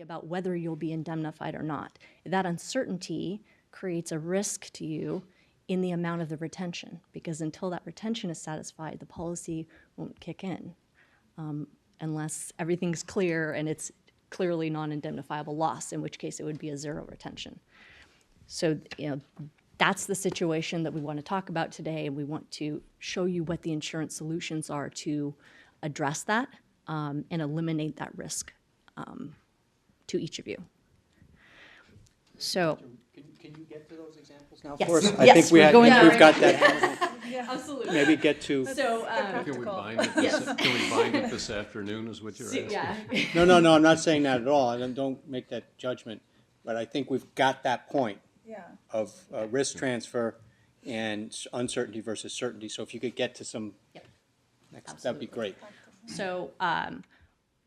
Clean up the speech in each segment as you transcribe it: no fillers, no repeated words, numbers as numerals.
about whether you'll be indemnified or not. That uncertainty creates a risk to you in the amount of the retention, because until that retention is satisfied, the policy won't kick in unless everything's clear and it's clearly non-indemnifiable loss, in which case it would be a zero retention. So, that's the situation that we want to talk about today, and we want to show you what the insurance solutions are to address that and eliminate that risk to each of you. So, Can you get to those examples now Yes. for us? Yes, I think we're going we've there. got that. absolutely. Maybe get to, So, Can we bind it this, can we bind it this afternoon is what you're asking? yeah. no, I'm not saying that at all. I don't make that judgment. But I think we've got that point of risk transfer and uncertainty versus certainty. So if you could get to some, Yep. that'd be great. So,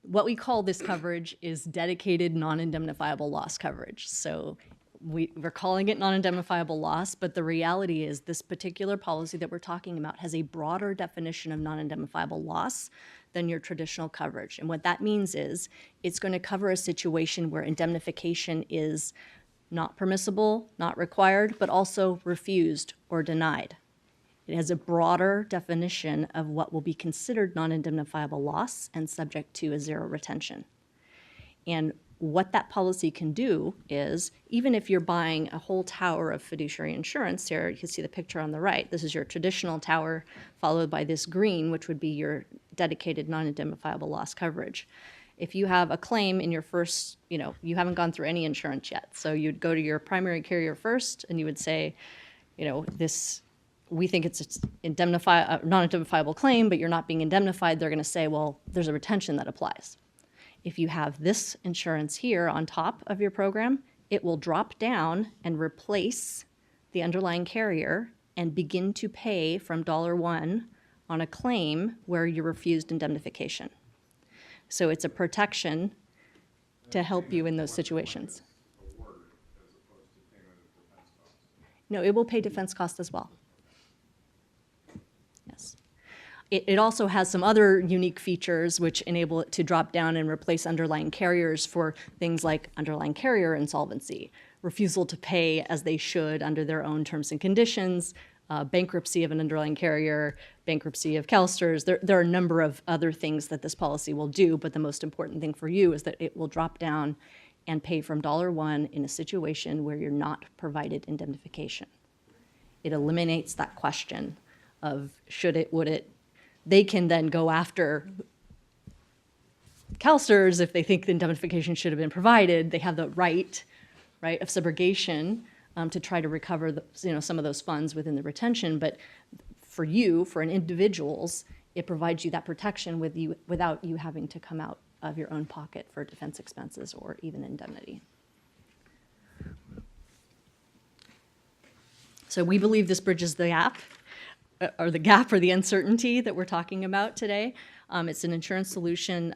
what we call this coverage is dedicated non-indemnifiable loss coverage. So we're calling it non-indemnifiable loss, but the reality is this particular policy that we're talking about has a broader definition of non-indemnifiable loss than your traditional coverage. And what that means is it's going to cover a situation where indemnification is not permissible, not required, but also refused or denied. It has a broader definition of what will be considered non-indemnifiable loss and subject to a zero retention. And what that policy can do is, even if you're buying a whole tower of fiduciary insurance, here you can see the picture on the right, this is your traditional tower, followed by this green, which would be your dedicated non-indemnifiable loss coverage. If you have a claim in your first, you haven't gone through any insurance yet, so you'd go to your primary carrier first, and you would say, we think it's a non-indemnifiable claim, but you're not being indemnified. They're going to say, well, there's a retention that applies. If you have this insurance here on top of your program, it will drop down and replace the underlying carrier and begin to pay from $1 on a claim where you refused indemnification. So it's a protection to help you in those situations. No, it will pay defense costs as well. Yes. It also has some other unique features which enable it to drop down and replace underlying carriers for things like underlying carrier insolvency, refusal to pay as they should under their own terms and conditions, bankruptcy of an underlying carrier, bankruptcy of CalSTRS. There are a number of other things that this policy will do, but the most important thing for you is that it will drop down and pay from $1 in a situation where you're not provided indemnification. It eliminates that question of should it, would it. They can then go after CalSTRS if they think the indemnification should have been provided. They have the right of subrogation to try to recover some of those funds within the retention. But for an individuals, it provides you that protection without you having to come out of your own pocket for defense expenses or even indemnity. So we believe this bridges the gap, or the uncertainty that we're talking about today. It's an insurance solution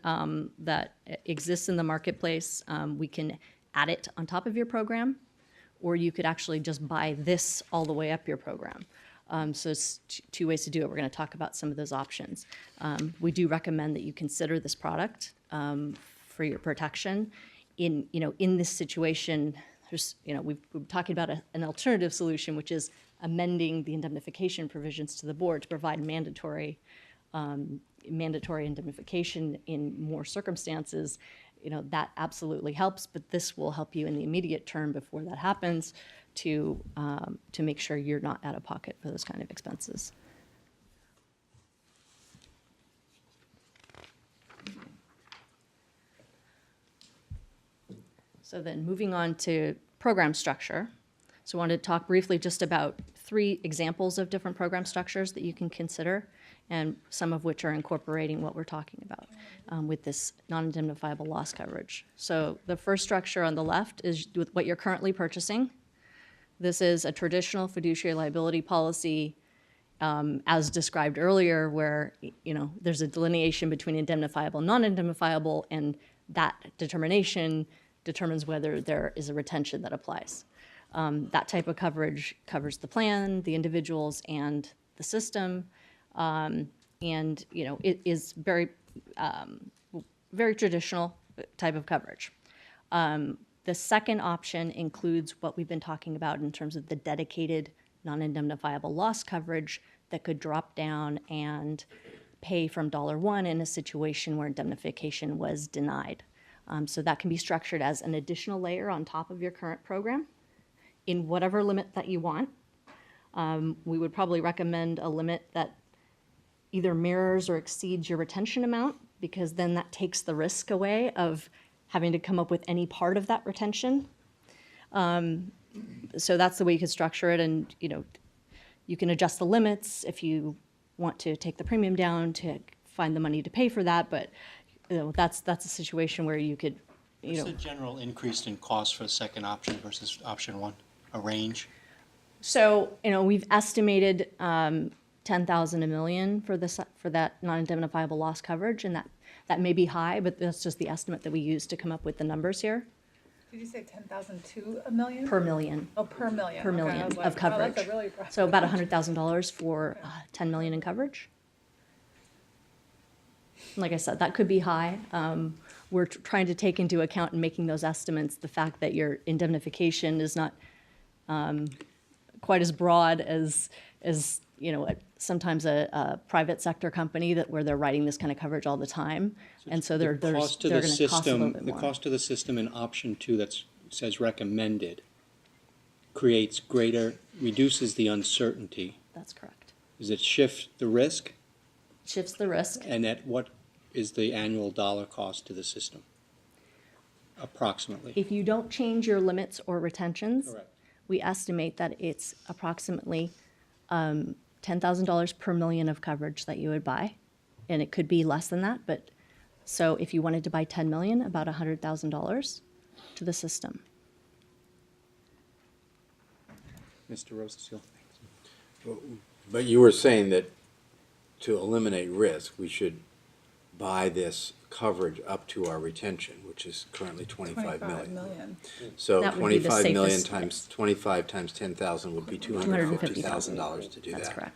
that exists in the marketplace. We can add it on top of your program, or you could actually just buy this all the way up your program. So it's two ways to do it. We're going to talk about some of those options. We do recommend that you consider this product for your protection. In this situation, we're talking about an alternative solution, which is amending the indemnification provisions to the board to provide mandatory indemnification in more circumstances. That absolutely helps, but this will help you in the immediate term before that happens to make sure you're not out of pocket for those kind of expenses. So then moving on to program structure. So I wanted to talk briefly just about 3 examples of different program structures that you can consider, and some of which are incorporating what we're talking about with this non-indemnifiable loss coverage. So the first structure on the left is with what you're currently purchasing. This is a traditional fiduciary liability policy as described earlier, where there's a delineation between indemnifiable and non-indemnifiable, and that determination determines whether there is a retention that applies. That type of coverage covers the plan, the individuals, and the system, and it is very, very traditional type of coverage. The second option includes what we've been talking about in terms of the dedicated non-indemnifiable loss coverage that could drop down and pay from $1 in a situation where indemnification was denied. So that can be structured as an additional layer on top of your current program in whatever limit that you want. We would probably recommend a limit that either mirrors or exceeds your retention amount, because then that takes the risk away of having to come up with any part of that retention. So that's the way you could structure it, and you can adjust the limits if you want to take the premium down to find the money to pay for that. But that's a situation where you could, What's the general increase in cost for the second option versus option one? A range? So we've estimated 10,000 a million for that non-indemnifiable loss coverage, and that may be high, but that's just the estimate that we use to come up with the numbers here. Did you say 10,000 to a million? Per million. Oh, per million. Per Okay, I million was like, of coverage. That's a really broad. So about $100,000 for 10 million in coverage. Like I said, that could be high. We're trying to take into account in making those estimates the fact that your indemnification is not quite as broad as sometimes a private sector company where they're writing this kind of coverage all the time, and so they're going to cost a little bit The more. cost of the system in option two that says recommended reduces the uncertainty. That's correct. Does it shift the risk? Shifts the risk. And at what is the annual dollar cost to the system? Approximately. If you don't change your limits or retentions, Correct. we estimate that it's approximately $10,000 per million of coverage that you would buy, and it could be less than that. But so if you wanted to buy 10 million, about $100,000 to the system. Mr. Rosenstiel? But you were saying that to eliminate risk, we should buy this coverage up to our retention, which is currently 25 million. So That would be the 25 million safest times 25 times 10,000 would be $250,000 to do that. That's correct.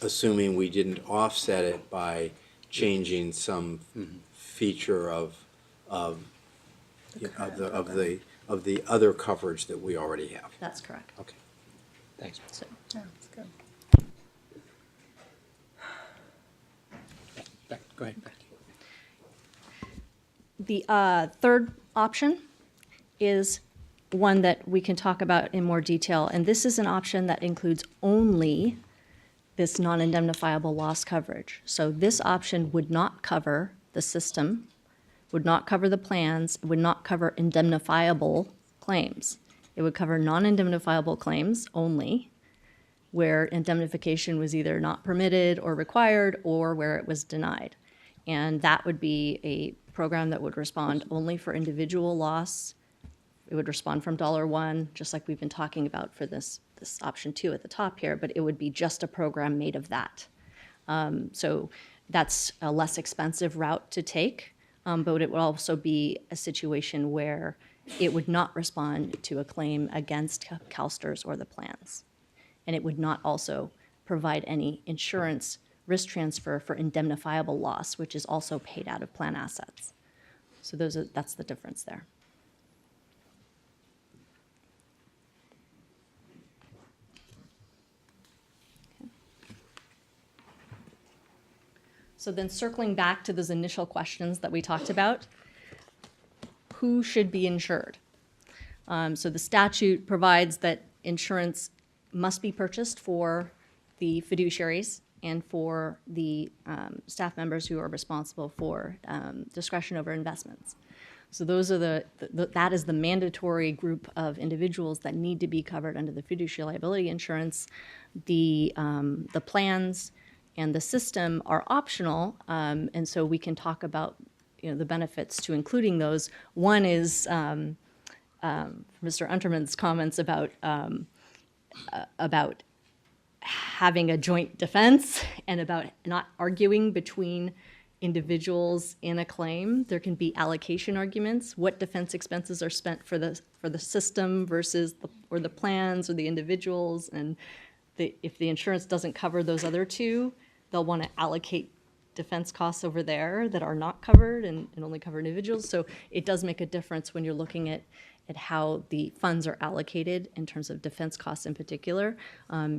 Assuming we didn't offset it by changing some feature of the other coverage that we already have. That's correct. Okay. Thanks. So, Yeah, that's good. Go ahead. the third option is one that we can talk about in more detail, and this is an option that includes only this non-indemnifiable loss coverage. So this option would not cover the system, would not cover the plans, would not cover indemnifiable claims. It would cover non-indemnifiable claims only, where indemnification was either not permitted or required, or where it was denied. And that would be a program that would respond only for individual loss. It would respond from $1, just like we've been talking about for this option 2 at the top here, but it would be just a program made of that. So that's a less expensive route to take, but it would also be a situation where it would not respond to a claim against CalSTRS or the plans. And it would not also provide any insurance risk transfer for indemnifiable loss, which is also paid out of plan assets. So that's the difference there. So then circling back to those initial questions that we talked about, who should be insured? So the statute provides that insurance must be purchased for the fiduciaries and for the staff members who are responsible for discretion over investments. So those are that is the mandatory group of individuals that need to be covered under the fiduciary liability insurance. The plans and the system are optional, and so we can talk about the benefits to including those. One is Mr. Unterman's comments about having a joint defense and about not arguing between individuals in a claim. There can be allocation arguments. What defense expenses are spent for the system versus the plans or the individuals, and if the insurance doesn't cover those other two, they'll want to allocate defense costs over there that are not covered and only cover individuals. So it does make a difference when you're looking at how the funds are allocated in terms of defense costs in particular.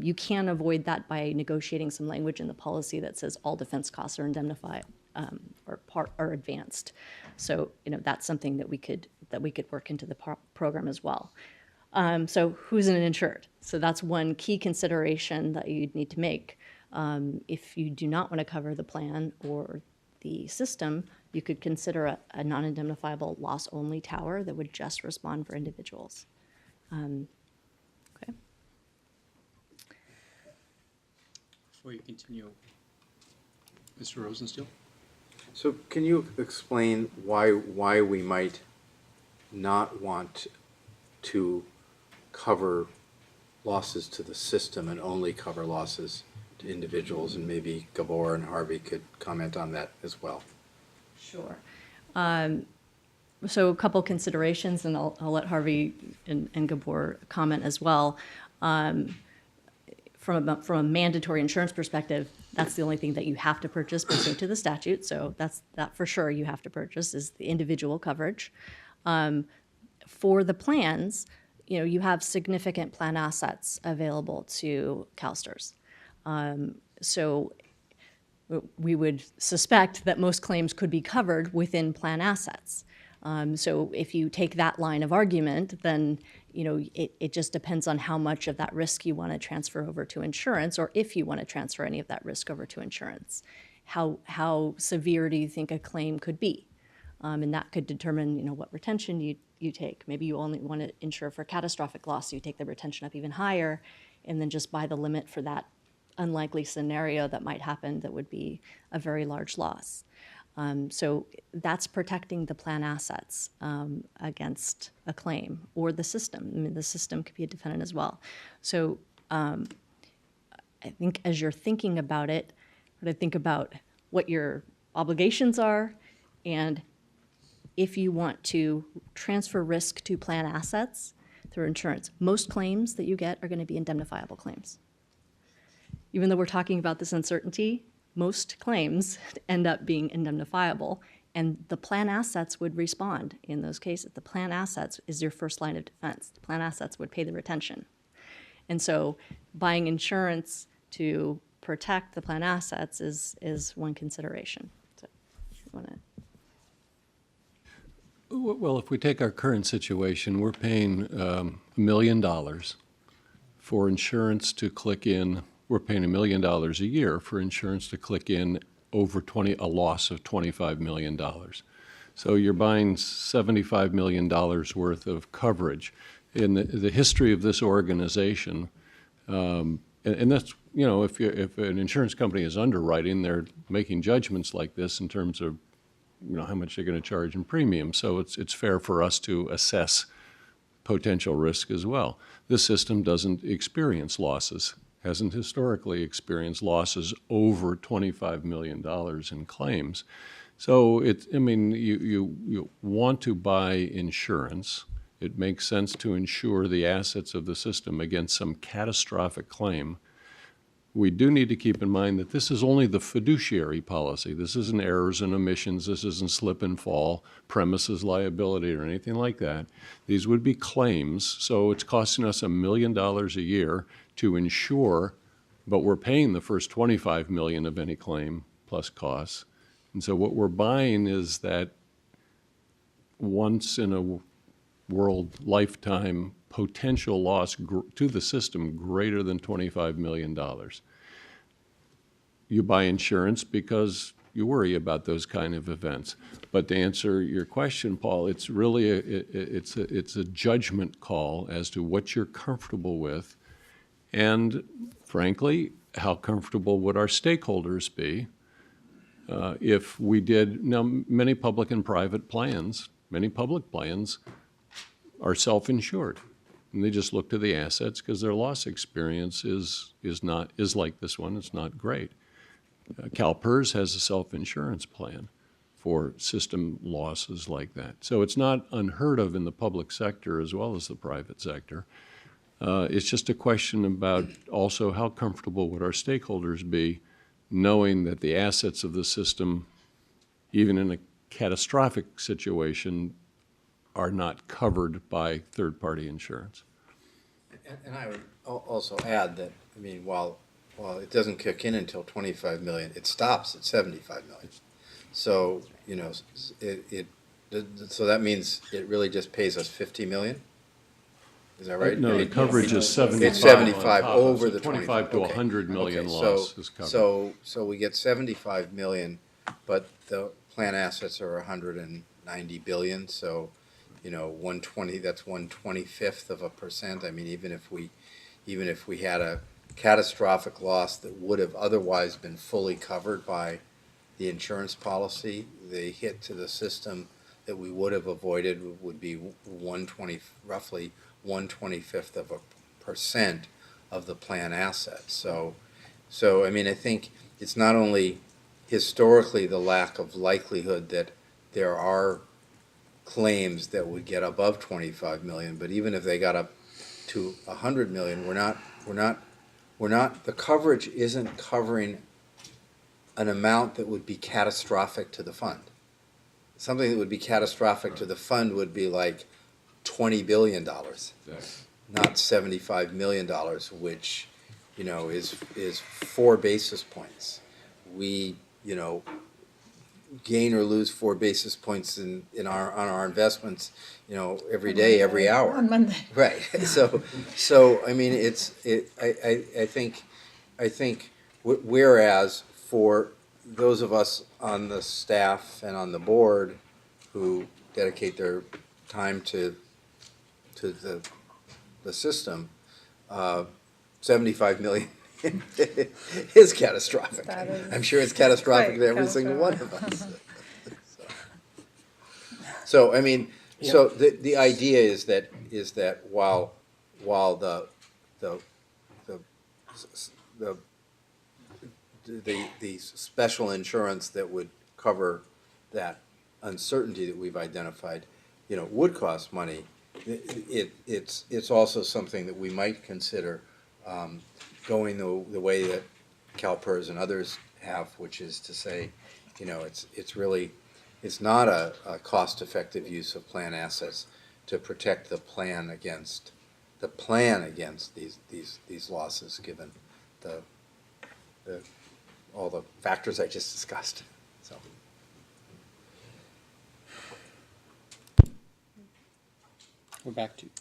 You can avoid that by negotiating some language in the policy that says all defense costs are indemnified or advanced. So that's something that we could work into the program as well. So who's an insured? So that's one key consideration that you'd need to make. If you do not want to cover the plan or the system, you could consider a non-indemnifiable loss-only tower that would just respond for individuals. Okay. Before you continue, Mr. Rosensteel? So can you explain why we might not want to cover losses to the system and only cover losses to individuals? And maybe Gabor and Harvey could comment on that as well. Sure. So a couple considerations, and I'll let Harvey and Gabor comment as well. From a mandatory insurance perspective, that's the only thing that you have to purchase pursuant to the statute. So that for sure you have to purchase is the individual coverage. For the plans, you have significant plan assets available to CalSTRS. So we would suspect that most claims could be covered within plan assets. So if you take that line of argument, then it just depends on how much of that risk you want to transfer over to insurance, or if you want to transfer any of that risk over to insurance. How severe do you think a claim could be? And that could determine what retention you take. Maybe you only want to insure for catastrophic loss, so you take the retention up even higher, and then just buy the limit for that unlikely scenario that might happen that would be a very large loss. So that's protecting the plan assets against a claim or the system. I mean, the system could be a defendant as well. So I think as you're thinking about it, think about what your obligations are, and if you want to transfer risk to plan assets through insurance, most claims that you get are going to be indemnifiable claims. Even though we're talking about this uncertainty, most claims end up being indemnifiable, and the plan assets would respond in those cases. The plan assets is your first line of defense. The plan assets would pay the retention. And so buying insurance to protect the plan assets is one consideration. So if you want to... Well, if we take our current situation, we're paying $1 million for insurance to click in. We're paying $1 million a year for insurance to click in over a loss of $25 million. So you're buying $75 million worth of coverage. In the history of this organization, and that's, if an insurance company is underwriting, they're making judgments like this in terms of, how much they're going to charge in premium. So it's fair for us to assess potential risk as well. This system doesn't experience losses. Hasn't historically experienced losses over $25 million in claims. So you want to buy insurance. It makes sense to insure the assets of the system against some catastrophic claim. We do need to keep in mind that this is only the fiduciary policy. This isn't errors and omissions. This isn't slip and fall, premises liability, or anything like that. These would be claims. So it's costing us $1 million a year to insure, but we're paying the first $25 million of any claim plus costs. And so what we're buying is that once in a world lifetime potential loss to the system greater than $25 million. You buy insurance because you worry about those kind of events. But to answer your question, Paul, it's really it's a judgment call as to what you're comfortable with. And frankly, how comfortable would our stakeholders be if we did? Now, many public and private plans, many public plans are self-insured. And they just look to the assets because their loss experience is like this one. It's not great. CalPERS has a self-insurance plan for system losses like that. So it's not unheard of in the public sector as well as the private sector. It's just a question about also how comfortable would our stakeholders be knowing that the assets of the system, even in a catastrophic situation, are not covered by third-party insurance. And I would also add that, I mean, while it doesn't kick in until 25 million, it stops at 75 million. So, you know, so that means it really just pays us 50 million? Is that right? No, the coverage is 75. It's 75 on top. over So the 25 to okay. 100 million Okay, loss is covered. So we get 75 million, but the plan assets are 190 billion, so, you know, 120, that's 1/25th of a percent. I mean, even if we had a catastrophic loss that would have otherwise been fully covered by the insurance policy, the hit to the system that we would have avoided would be roughly 1/25th of a percent of the plan assets. So I mean, I think it's not only historically the lack of likelihood that there are claims that would get above 25 million, but even if they got up to 100 million, the coverage isn't covering an amount that would be catastrophic to the fund. Something that would be catastrophic to the fund would be like $20 billion, not $75 million, which, you know, is 4 basis points. We, you know, gain or lose 4 basis points on our investments, you know, every day, every hour. On Monday. Right. So I mean, I think whereas for those of us on the staff and on the board who dedicate their time to the system, 75 million is catastrophic. That is I'm sure it's catastrophic to quite every single one of us. So I mean, so the idea is that while the special insurance that would cover that uncertainty that we've identified, you know, would cost money, it's also something that we might consider going the way that CalPERS and others have, which is to say, you know, it's not a cost-effective use of plan assets to protect the plan against these losses, given all the factors I just discussed. So. We're back to you.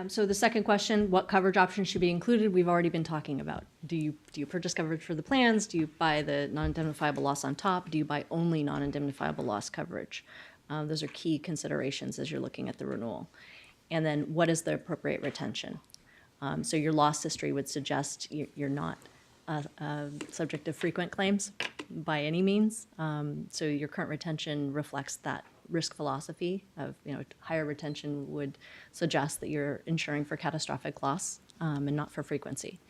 So the second question, what coverage options should be included? We've already been talking about. Do you purchase coverage for the plans? Do you buy the non-indemnifiable loss on top? Do you buy only non-indemnifiable loss coverage? Those are key considerations as you're looking at the renewal. And then what is the appropriate retention? So your loss history would suggest you're not subject to frequent claims by any means. So your current retention reflects that risk philosophy of, you know, higher retention would suggest that you're insuring for catastrophic loss and not for frequency.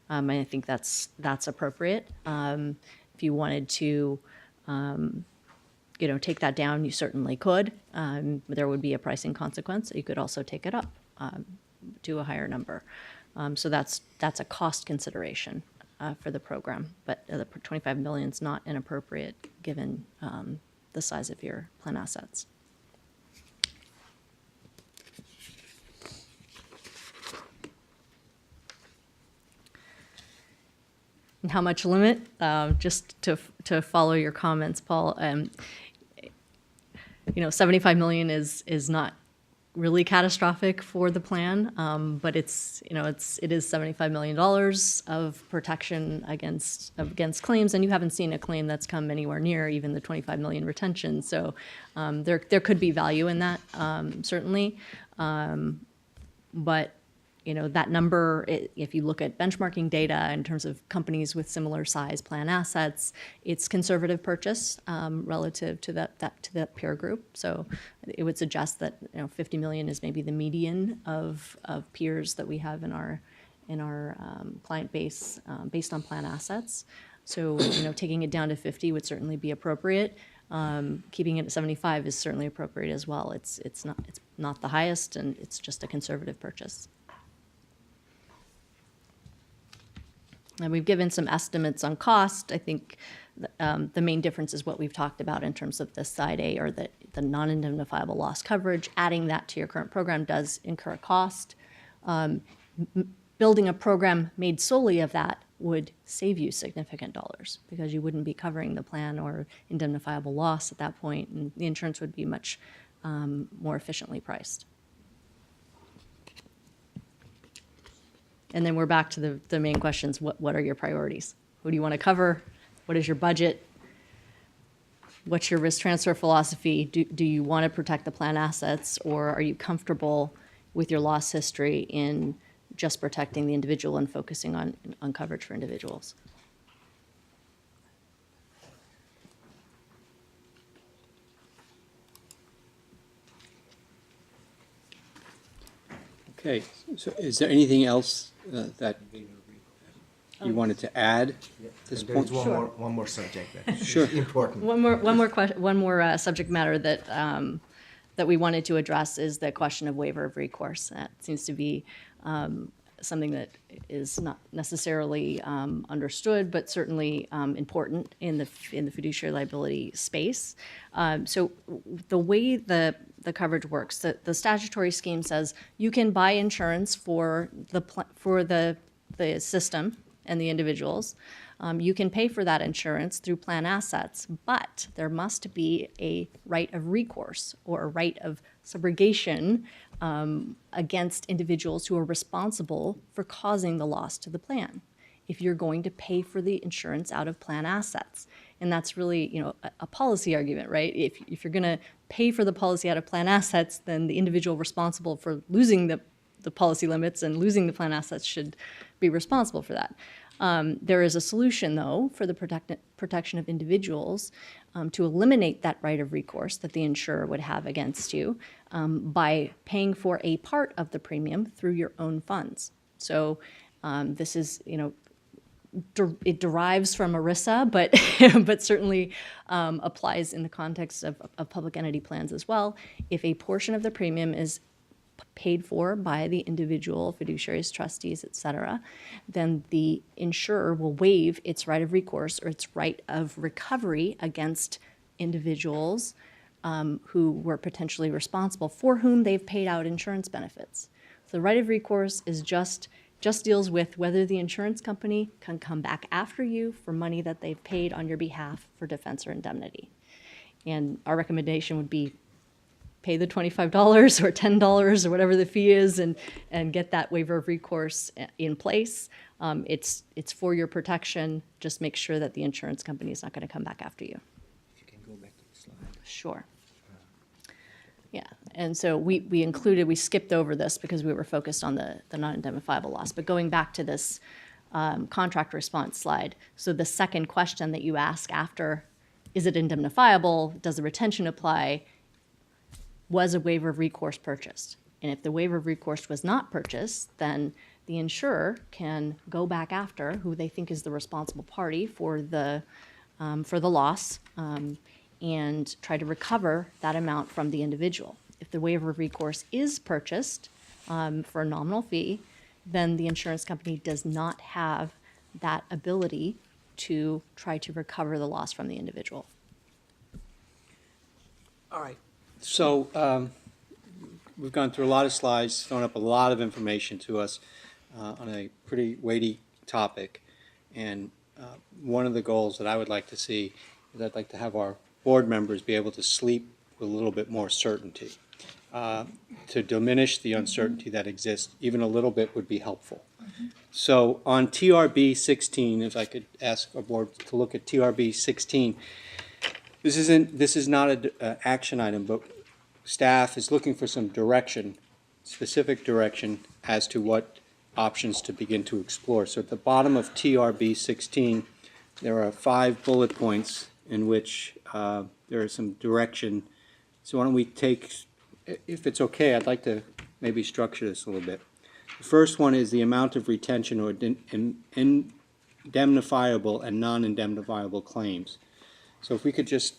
And I think that's appropriate. If you wanted to, you know, take that down, you certainly could. There would be a pricing consequence. You could also take it up to a higher number. So that's a cost consideration for the program, but the 25 million is not inappropriate given the size of your plan assets. And how much limit? Just to follow your comments, Paul. You know, 75 million is not really catastrophic for the plan, but it is $75 million of protection against claims, and you haven't seen a claim that's come anywhere near even the 25 million retention. So there could be value in that, certainly, but you know, that number, if you look at benchmarking data in terms of companies with similar size plan assets, it's conservative purchase relative to that peer group. So it would suggest that, you know, 50 million is maybe the median of peers that we have in our client base based on plan assets. So, you know, taking it down to 50 would certainly be appropriate. Keeping it at 75 is certainly appropriate as well. It's not the highest, and it's just a conservative purchase. And we've given some estimates on cost. I think the main difference is what we've talked about in terms of the Side A, or the non-indemnifiable loss coverage. Adding that to your current program does incur a cost. Building a program made solely of that would save you significant dollars, because you wouldn't be covering the plan or indemnifiable loss at that point, and the insurance would be much more efficiently priced. And then we're back to the main questions. What are your priorities? Who do you want to cover? What is your budget? What's your risk transfer philosophy? Do you want to protect the plan assets, or are you comfortable with your loss history in just protecting the individual and focusing on coverage for individuals? Okay, so is there anything else that you wanted to add at this There's point? one more subject that is Sure. important. One more subject matter that that we wanted to address is the question of waiver of recourse. That seems to be something that is not necessarily understood, but certainly important in the fiduciary liability space. So the way the coverage works, the statutory scheme says you can buy insurance for the system and the individuals. You can pay for that insurance through plan assets, but there must be a right of recourse or a right of subrogation against individuals who are responsible for causing the loss to the plan, if you're going to pay for the insurance out of plan assets. And that's really, a policy argument, right? If you're going to pay for the policy out of plan assets, then the individual responsible for losing the policy limits and losing the plan assets should be responsible for that. There is a solution, though, for the protection of individuals to eliminate that right of recourse that the insurer would have against you by paying for a part of the premium through your own funds. So this is, it derives from ERISA, but certainly applies in the context of public entity plans as well. If a portion of the premium is paid for by the individual fiduciaries, trustees, et cetera, then the insurer will waive its right of recourse or its right of recovery against individuals who were potentially responsible, for whom they've paid out insurance benefits. So the right of recourse is just deals with whether the insurance company can come back after you for money that they've paid on your behalf for defense or indemnity. And our recommendation would be pay the $25 or $10 or whatever the fee is, and get that waiver of recourse in place. It's for your protection. Just make sure that the insurance company is not going to come back after you. If you can go back to the slide. Sure. Yeah, and so we skipped over this because we were focused on the non-indemnifiable loss. But going back to this contract response slide, so the second question that you ask after, is it indemnifiable? Does the retention apply? Was a waiver of recourse purchased? And if the waiver of recourse was not purchased, then the insurer can go back after who they think is the responsible party for the loss and try to recover that amount from the individual. If the waiver of recourse is purchased for a nominal fee, then the insurance company does not have that ability to try to recover the loss from the individual. All right. So we've gone through a lot of slides, thrown up a lot of information to us on a pretty weighty topic. And one of the goals that I would like to see is I'd like to have our board members be able to sleep with a little bit more certainty. To diminish the uncertainty that exists, even a little bit would be helpful. So on TRB 16, if I could ask our board to look at TRB 16, this is not an action item, but staff is looking for some direction, specific direction as to what options to begin to explore. So at the bottom of TRB 16, there are 5 bullet points in which there is some direction. So why don't we take, if it's okay, I'd like to maybe structure this a little bit. The first one is the amount of retention or indemnifiable and non-indemnifiable claims. So if we could just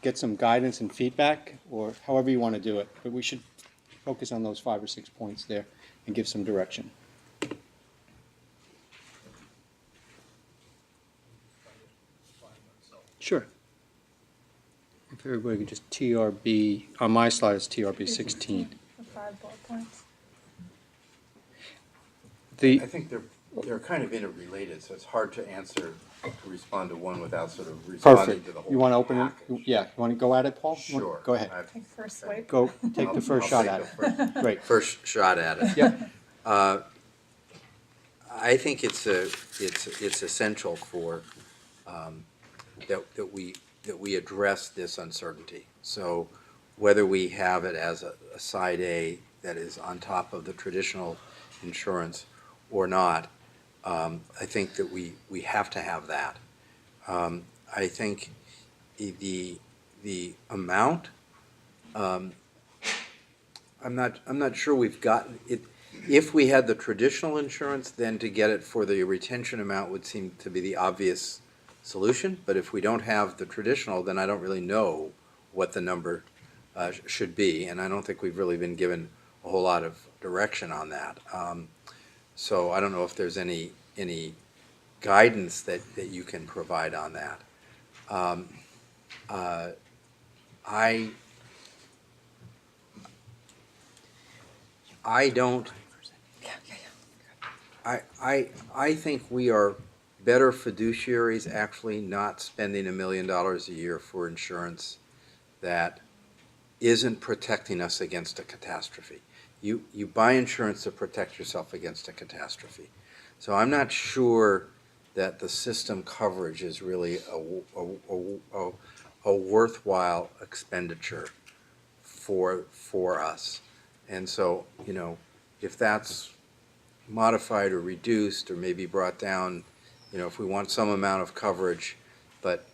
get some guidance and feedback, or however you want to do it, but we should focus on those 5 or 6 points there and give some direction. Sure. If everybody could just TRB, on my slide it's TRB 16. The 5 bullet points. The, I think they're kind of interrelated, so it's hard to answer, to respond to one without sort of responding perfect. to the whole You want to open it? package. Yeah, you want to go at it, Paul? You want- Sure. Go ahead. I've- Take first swipe. Go, take the first I'll shot at take it. the first- Great. First shot at it. Yep. I think it's essential for, that we address this uncertainty. So whether we have it as a side A that is on top of the traditional insurance or not, I think that we have to have that. I think the amount, I'm not sure we've gotten it. If we had the traditional insurance, then to get it for the retention amount would seem to be the obvious solution. But if we don't have the traditional, then I don't really know what the number should be. And I don't think we've really been given a whole lot of direction on that. So I don't know if there's any guidance that you can provide on that. I don't. I think we are better fiduciaries actually not spending $1 million a year for insurance that isn't protecting us against a catastrophe. You buy insurance to protect yourself against a catastrophe. So I'm not sure that the system coverage is really a worthwhile expenditure for us. And so, you know, if that's modified or reduced or maybe brought down, you know, if we want some amount of coverage, but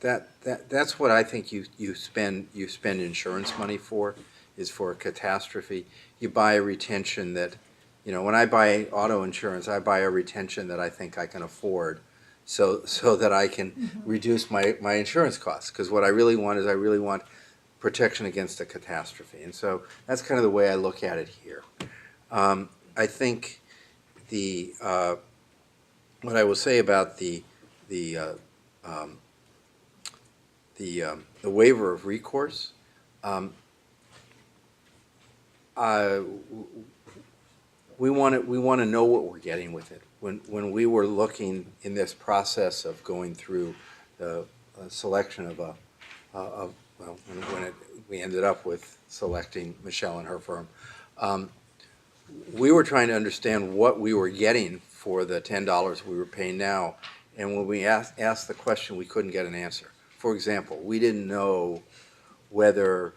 that's what I think you spend insurance money for, is for a catastrophe. You buy a retention that, you know, when I buy auto insurance, I buy a retention that I think I can afford, so that I can reduce my insurance costs. Because what I really want is I really want protection against a catastrophe, and so that's kind of the way I look at it here. I think what I will say about the waiver of recourse. We want to know what we're getting with it. When we were looking in this process of going through the selection of we ended up with selecting Michelle and her firm, we were trying to understand what we were getting for the $10 we were paying now. And when we asked the question, we couldn't get an answer. For example, we didn't know whether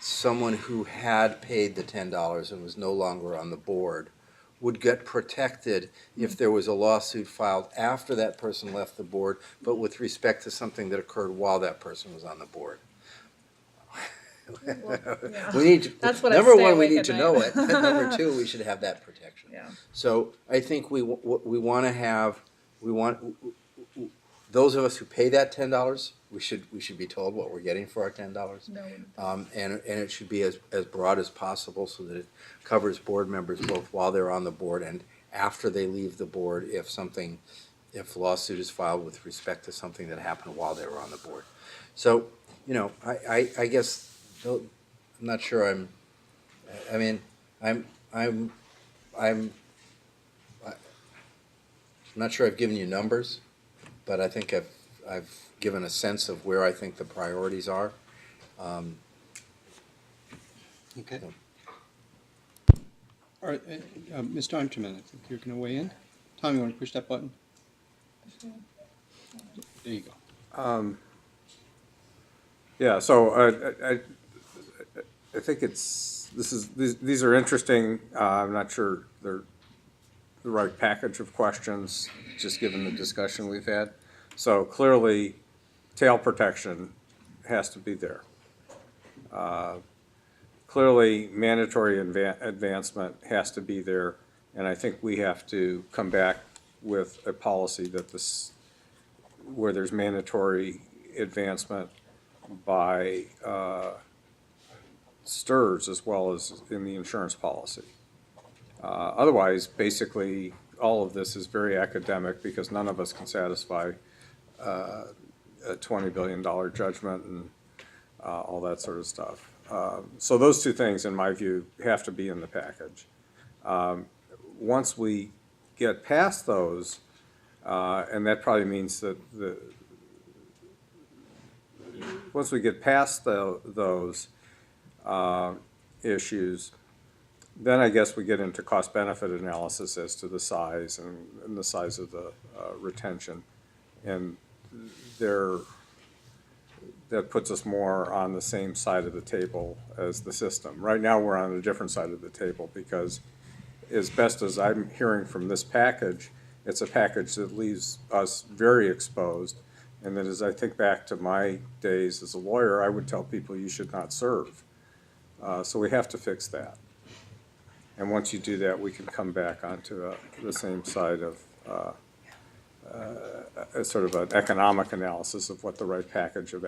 someone who had paid the $10 and was no longer on the board would get protected if there was a lawsuit filed after that person left the board, but with respect to something that occurred while that person was on the board. Yeah. We need to, That's what I number stay one, we awake need at to night. know it, and number two, we should have that protection. Yeah. So I think we want to have, those of us who pay that $10, we should be told what we're getting for our $10. No. And it should be as broad as possible so that it covers board members both while they're on the board and after they leave the board if lawsuit is filed with respect to something that happened while they were on the board. So, you know, I guess, I'm not sure I'm not sure I've given you numbers, but I think I've given a sense of where I think the priorities are. Okay. All right, Mr. Unterman, I think you're going to weigh in. Tom, you want to push that button? There you go. Yeah, so I think these are interesting. I'm not sure they're the right package of questions, just given the discussion we've had. So clearly, tail protection has to be there. Clearly, mandatory advancement has to be there, and I think we have to come back with a policy where there's mandatory advancement by STRS as well as in the insurance policy. Otherwise, basically, all of this is very academic because none of us can satisfy a $20 billion judgment and all that sort of stuff. So those two things, in my view, have to be in the package. Once we get past those, and that probably means that once we get past those issues, then I guess we get into cost-benefit analysis as to the size and the size of the retention. And that puts us more on the same side of the table as the system. Right now, we're on a different side of the table because as best as I'm hearing from this package, it's a package that leaves us very exposed. And that as I think back to my days as a lawyer, I would tell people you should not serve. So we have to fix that. And once you do that, we can come back onto the same side of sort of an economic analysis of what the right package of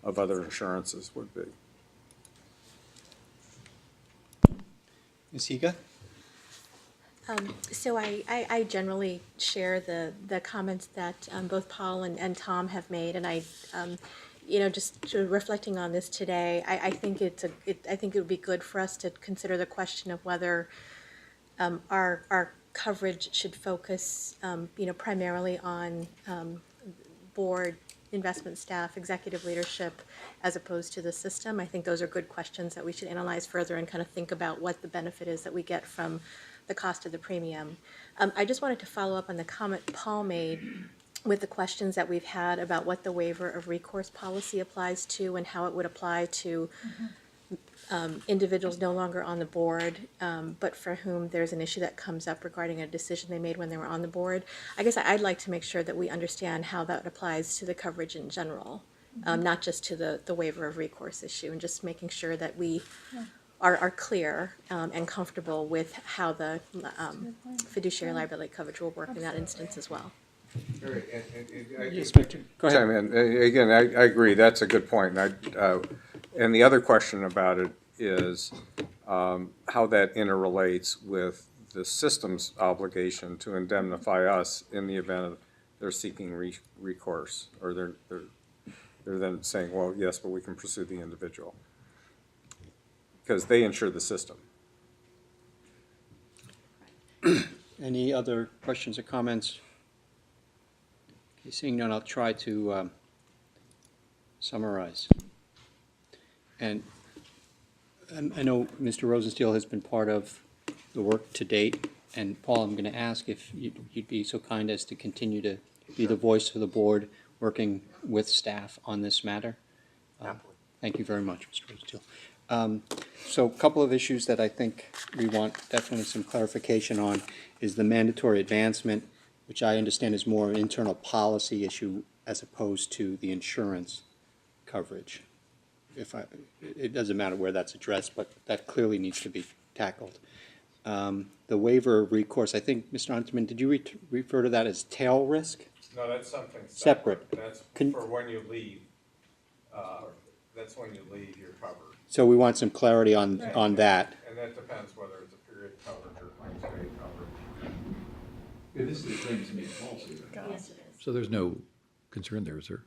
of other insurances would be. Ms. Higa? So I generally share the comments that both Paul and Tom have made, and I, just sort of reflecting on this today, I think I think it would be good for us to consider the question of whether our coverage should focus, primarily on board, investment staff, executive leadership, as opposed to the system. I think those are good questions that we should analyze further and kind of think about what the benefit is that we get from the cost of the premium. I just wanted to follow up on the comment Paul made with the questions that we've had about what the waiver of recourse policy applies to and how it would apply to individuals no longer on the board, but for whom there's an issue that comes up regarding a decision they made when they were on the board. I guess I'd like to make sure that we understand how that applies to the coverage in general, not just to the waiver of recourse issue, and just making sure that we are clear and comfortable with how the fiduciary liability coverage will work in that instance as well. Yes, Victor. Go ahead. Chime in. Again, I agree, that's a good point. And the other question about it is how that interrelates with the system's obligation to indemnify us in the event of they're seeking recourse, or they're then saying, well, yes, but we can pursue the individual. Because they insure the system. Any other questions or comments? Okay, seeing none, I'll try to summarize. And I know Mr. Rosensteel has been part of the work to date, and Paul, I'm going to ask if you'd be so kind as to continue to be the voice of the board, working with staff on this matter. Thank you very much, Mr. Rosensteel. So a couple of issues that I think we want definitely some clarification on is the mandatory advancement, which I understand is more an internal policy issue as opposed to the insurance coverage. It doesn't matter where that's addressed, but that clearly needs to be tackled. The waiver of recourse, I think, Mr. Unterman, did you refer to that as tail risk? No, that's something Separate. That's Can- for when you leave. That's when you leave, you're covered. So we want some clarity on that. And that depends whether it's a period coverage or claims paid coverage. Yeah, this is a claims made policy, right? Yes, it is. So there's no concern there, is there?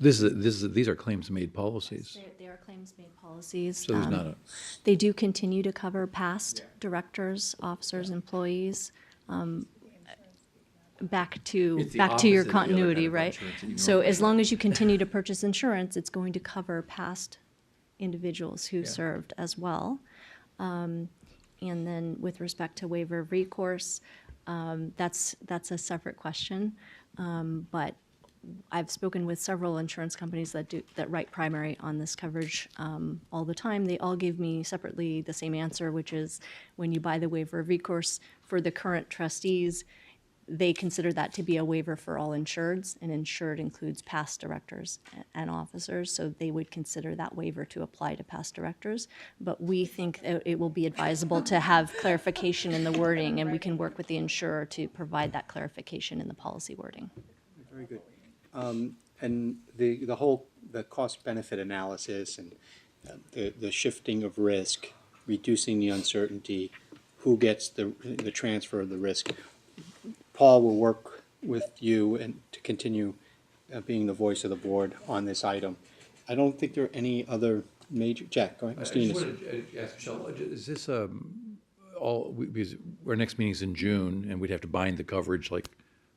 These are claims made policies. They are claims-made policies. So there's not a, They do continue to cover past directors, officers, employees, back to It's the your opposite of the other continuity, kind of right? insurance that you So normally as long as you continue to purchase insurance, it's going to cover past individuals who Yeah. served as well. And then with respect to waiver of recourse, that's a separate question. But I've spoken with several insurance companies that write primary on this coverage all the time. They all give me separately the same answer, which is when you buy the waiver of recourse for the current trustees, they consider that to be a waiver for all insureds, and insured includes past directors and officers, so they would consider that waiver to apply to past directors. But we think it will be advisable to have clarification in the wording, and we can work with the insurer to provide that clarification in the policy wording. Very good. And the cost-benefit analysis and the shifting of risk, reducing the uncertainty, who gets the transfer of the risk. Paul will work with you and to continue being the voice of the board on this item. I don't think there are any other major, Jack, go ahead, I Mr. just Enos. wanted to ask Michelle, is this because our next meeting's in June, and we'd have to bind the coverage, like,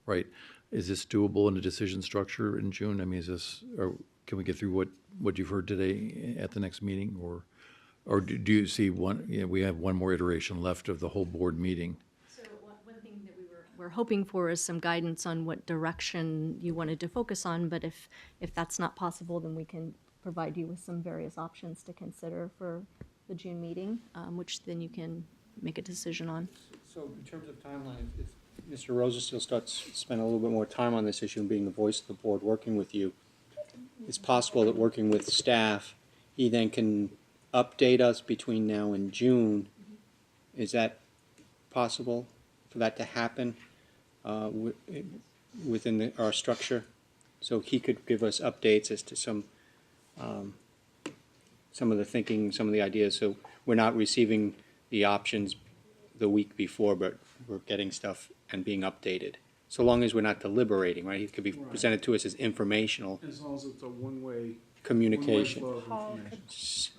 right? Is this doable in a decision structure in June? I mean, is this, or can we get through what you've heard today at the next meeting, or do you see we have one more iteration left of the whole board meeting? So one thing that we're hoping for is some guidance on what direction you wanted to focus on, but if that's not possible, then we can provide you with some various options to consider for the June meeting, which then you can make a decision on. So in terms of timeline, if Mr. Rosenstiel starts to spend a little bit more time on this issue and being the voice of the board working with you, it's possible that working with staff, he then can update us between now and June. Is that possible for that to happen within our structure? So he could give us updates as to some of the thinking, some of the ideas, so we're not receiving the options the week before, but we're getting stuff and being updated. So long as we're not deliberating, right? It could be presented to us as informational As long as it's a one-way communication. flow of Paul information.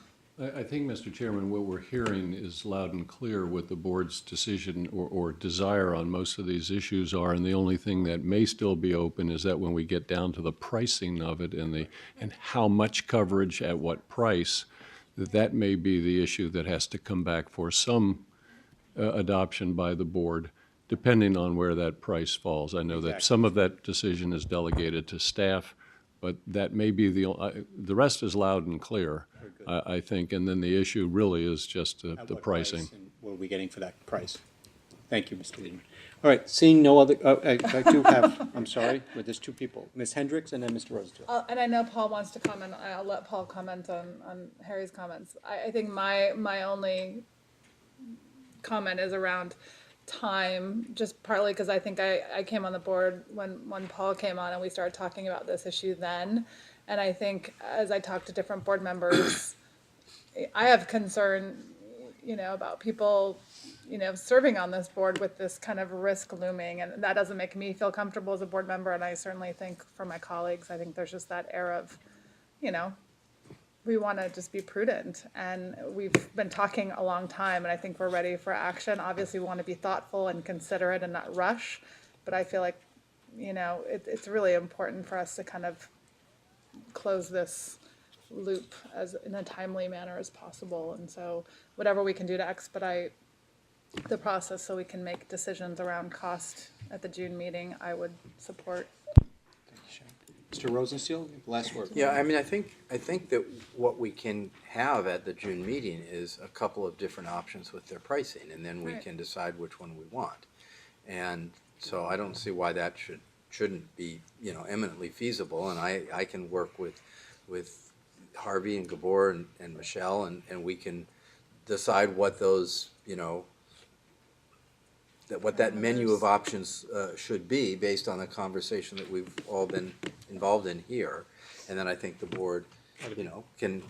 I think, Mr. Chairman, what we're hearing is loud and clear what the board's decision or desire on most of these issues are, and the only thing that may still be open is that when we get down to the pricing of it and how much coverage at what price, that may be the issue that has to come back for some adoption by the board, depending on where that price falls. I know that some of that decision is delegated to staff, but that may be the rest is loud and clear, I think, and then the issue really is just At the what pricing. price and what are we getting for that price? Thank you, Mr. Liedman. All right, seeing no other, I do have, I'm sorry, but there's two people, Ms. Hendricks and then Mr. Rosenstiel. And I know Paul wants to comment. I'll let Paul comment on Harry's comments. I think my only comment is around time, just partly because I think I came on the board when Paul came on and we started talking about this issue then. And I think as I talk to different board members, I have concern, about people, serving on this board with this kind of risk looming. And that doesn't make me feel comfortable as a board member. And I certainly think for my colleagues, I think there's just that air of, we want to just be prudent. And we've been talking a long time, and I think we're ready for action. Obviously, we want to be thoughtful and considerate and not rush. But I feel like, it's really important for us to kind of close this loop as in a timely manner as possible. And so whatever we can do to expedite the process so we can make decisions around cost at the June meeting, I would support. Mr. Rosenstiel, last word. Yeah, I mean, I think that what we can have at the June meeting is a couple of different options with their pricing, and then we Right. can decide which one we want. And so I don't see why that shouldn't be, eminently feasible, and I can work with Harvey and Gabor and Michelle, and we can decide what those, what that menu of options should be based on the conversation that we've all been involved in here. And then I think the board, can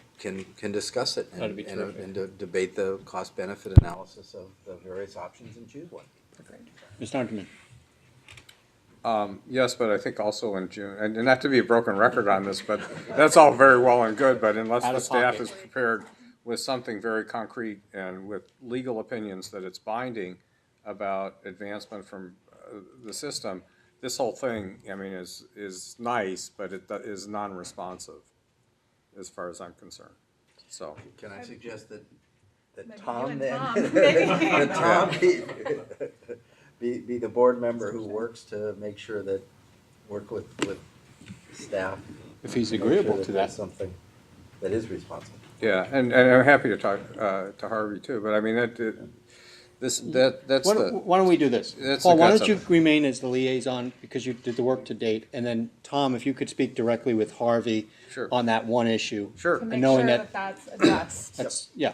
discuss it That'd be terrific. and debate the cost-benefit analysis of the various options and choose one. Mr. Hunterman. Yes, but I think also in June, and not to be a broken record on this, but that's all very well and good, but unless Out the of staff pocket. is prepared with something very concrete and with legal opinions that it's binding about advancement from the system, this whole thing, I mean, is nice, but it is non-responsive as far as I'm concerned, so. Can I suggest that Maybe you Tom and then? Tom. That Tom be the board member who works to make sure that, work with staff. If he's to make agreeable sure to there's that. something that is responsible. Yeah, and I'm happy to talk to Harvey too, but I mean, that's Why don't we do this? That's Paul, the why guts don't you of it. remain as the liaison, because you did the work to date, and then, Tom, if you could speak directly with Harvey Sure. on that one issue. Sure. To And make knowing sure that, that's addressed. that's, yeah,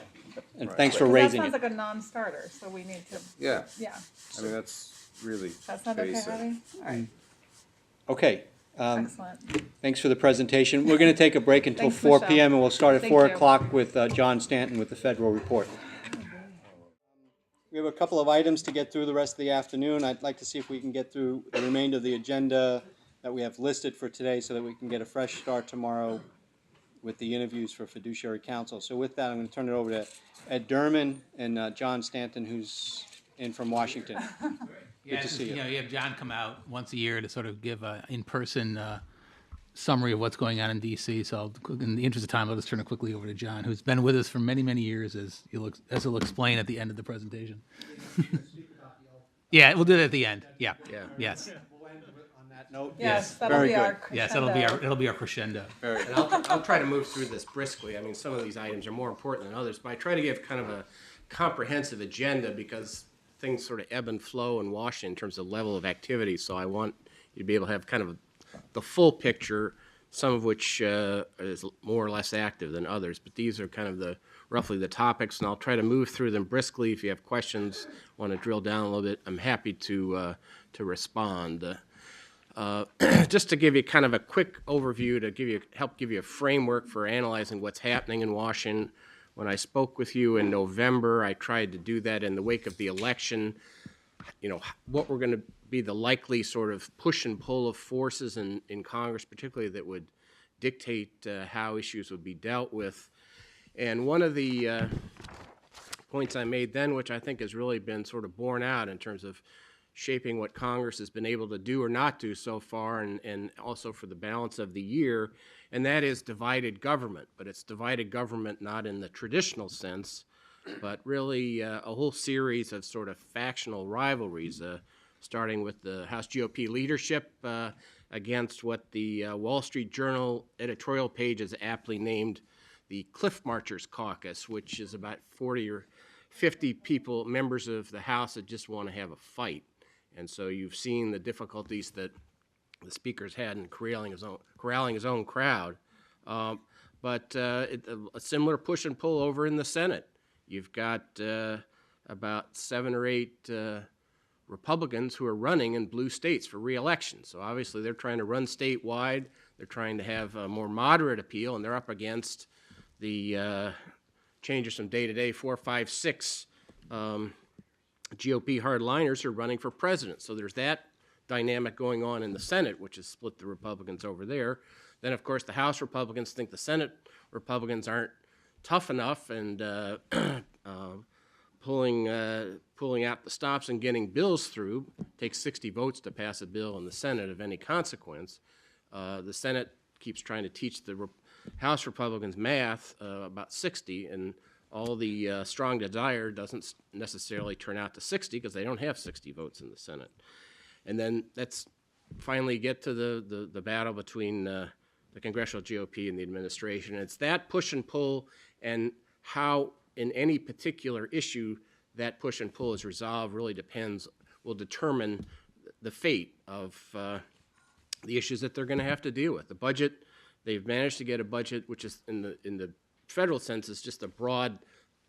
and Right. thanks for Because raising that sounds it. like a non-starter, so we need to, Yeah, yeah. I mean, that's really That's not okay, basic. Harvey? All right, Okay, excellent. thanks for the presentation. We're gonna take a break until Thanks, 4 Michelle. PM, and we'll start at Thank 4 you. o'clock with John Stanton with the Federal Report. We have a couple of items to get through the rest of the afternoon. I'd like to see if we can get through the remainder of the agenda that we have listed for today so that we can get a fresh start tomorrow with the interviews for fiduciary counsel. So with that, I'm going to turn it over to Ed Derman and John Stanton, who's in from Washington. Yeah, to see you. You have John come out once a year to sort of give a in-person summary of what's going on in DC. So in the interest of time, I'll just turn it quickly over to John, who's been with us for many, many years, as he'll explain at the end of the presentation. Yeah, we'll do that at the end. Yeah. Yes. We'll end on that note. Yes, that'll very be good. our Yes, crescendo. it'll be our crescendo. And I'll try to move through this briskly. I mean, some of these items are more important than others, but I try to give kind of a comprehensive agenda because things sort of ebb and flow in Washington in terms of level of activity. So I want you to be able to have kind of the full picture, some of which is more or less active than others. But these are kind of roughly the topics, and I'll try to move through them briskly. If you have questions, want to drill down a little bit, I'm happy to respond. Just to give you kind of a quick overview, to help give you a framework for analyzing what's happening in Washington. When I spoke with you in November, I tried to do that in the wake of the election. You know, what were going to be the likely sort of push and pull of forces in Congress, particularly that would dictate how issues would be dealt with. And one of the points I made then, which I think has really been sort of borne out in terms of shaping what Congress has been able to do or not do so far, and also for the balance of the year, and that is divided government. But it's divided government not in the traditional sense, but really a whole series of sort of factional rivalries, starting with the House GOP leadership against what the Wall Street Journal editorial page has aptly named the Cliff Marchers Caucus, which is about 40 or 50 people, members of the House, that just want to have a fight. And so you've seen the difficulties that the speaker's had in corralling his own crowd. But a similar push and pull over in the Senate. You've got about 7 or 8 Republicans who are running in blue states for re-election. So obviously they're trying to run statewide. They're trying to have a more moderate appeal, and they're up against the changes from day to day, 4, 5, 6 GOP hardliners who are running for president. So there's that dynamic going on in the Senate, which has split the Republicans over there. Then, of course, the House Republicans think the Senate Republicans aren't tough enough and pulling out the stops and getting bills through. It takes 60 votes to pass a bill in the Senate of any consequence. The Senate keeps trying to teach the House Republicans math, about 60, and all the strong desire doesn't necessarily turn out to 60 because they don't have 60 votes in the Senate. And then that's finally get to the battle between the congressional GOP and the administration. And it's that push and pull, and how in any particular issue that push and pull is resolved really will determine the fate of the issues that they're going to have to deal with. The budget, they've managed to get a budget which is in the federal sense is just a broad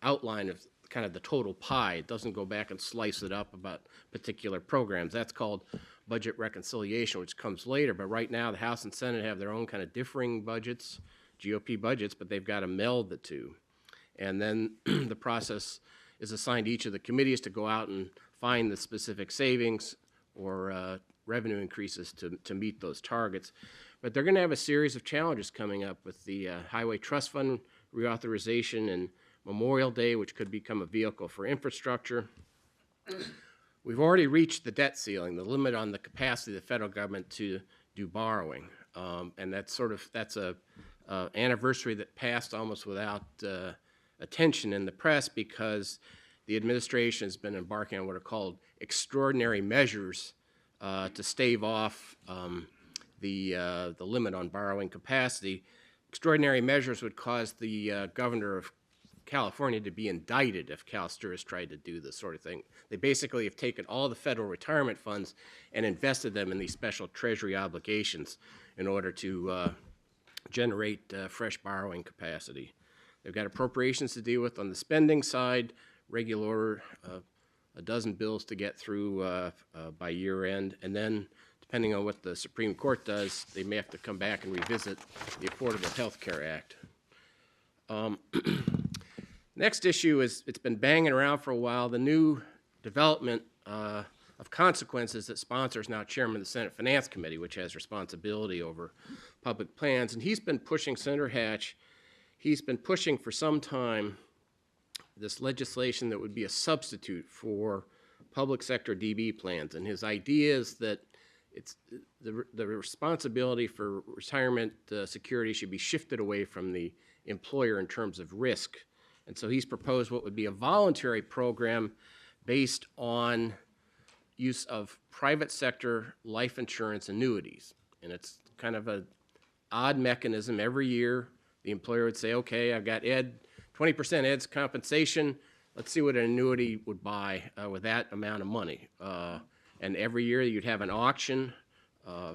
outline of kind of the total pie. It doesn't go back and slice it up about particular programs. That's called budget reconciliation, which comes later. But right now, the House and Senate have their own kind of differing budgets, GOP budgets, but they've got to meld the two. And then the process is assigned to each of the committees to go out and find the specific savings or revenue increases to meet those targets. But they're going to have a series of challenges coming up with the Highway Trust Fund reauthorization and Memorial Day, which could become a vehicle for infrastructure. We've already reached the debt ceiling, the limit on the capacity of the federal government to do borrowing. And that's a anniversary that passed almost without attention in the press because the administration has been embarking on what are called extraordinary measures to stave off the limit on borrowing capacity. Extraordinary measures would cause the governor of California to be indicted if CalSTRS tried to do this sort of thing. They basically have taken all the federal retirement funds and invested them in these special treasury obligations in order to generate fresh borrowing capacity. They've got appropriations to deal with on the spending side, regular order, a dozen bills to get through by year end, and then depending on what the Supreme Court does, they may have to come back and revisit the Affordable Health Care Act. Next issue is, it's been banging around for a while, the new development of consequence is that sponsor is now chairman of the Senate Finance Committee, which has responsibility over public plans. And he's been pushing, Senator Hatch, he's been pushing for some time this legislation that would be a substitute for public sector DB plans. And his idea is that it's the responsibility for retirement security should be shifted away from the employer in terms of risk. And so he's proposed what would be a voluntary program based on use of private sector life insurance annuities. And it's kind of an odd mechanism. Every year, the employer would say, okay, I've got Ed, 20% Ed's compensation. Let's see what an annuity would buy with that amount of money. And every year you'd have an auction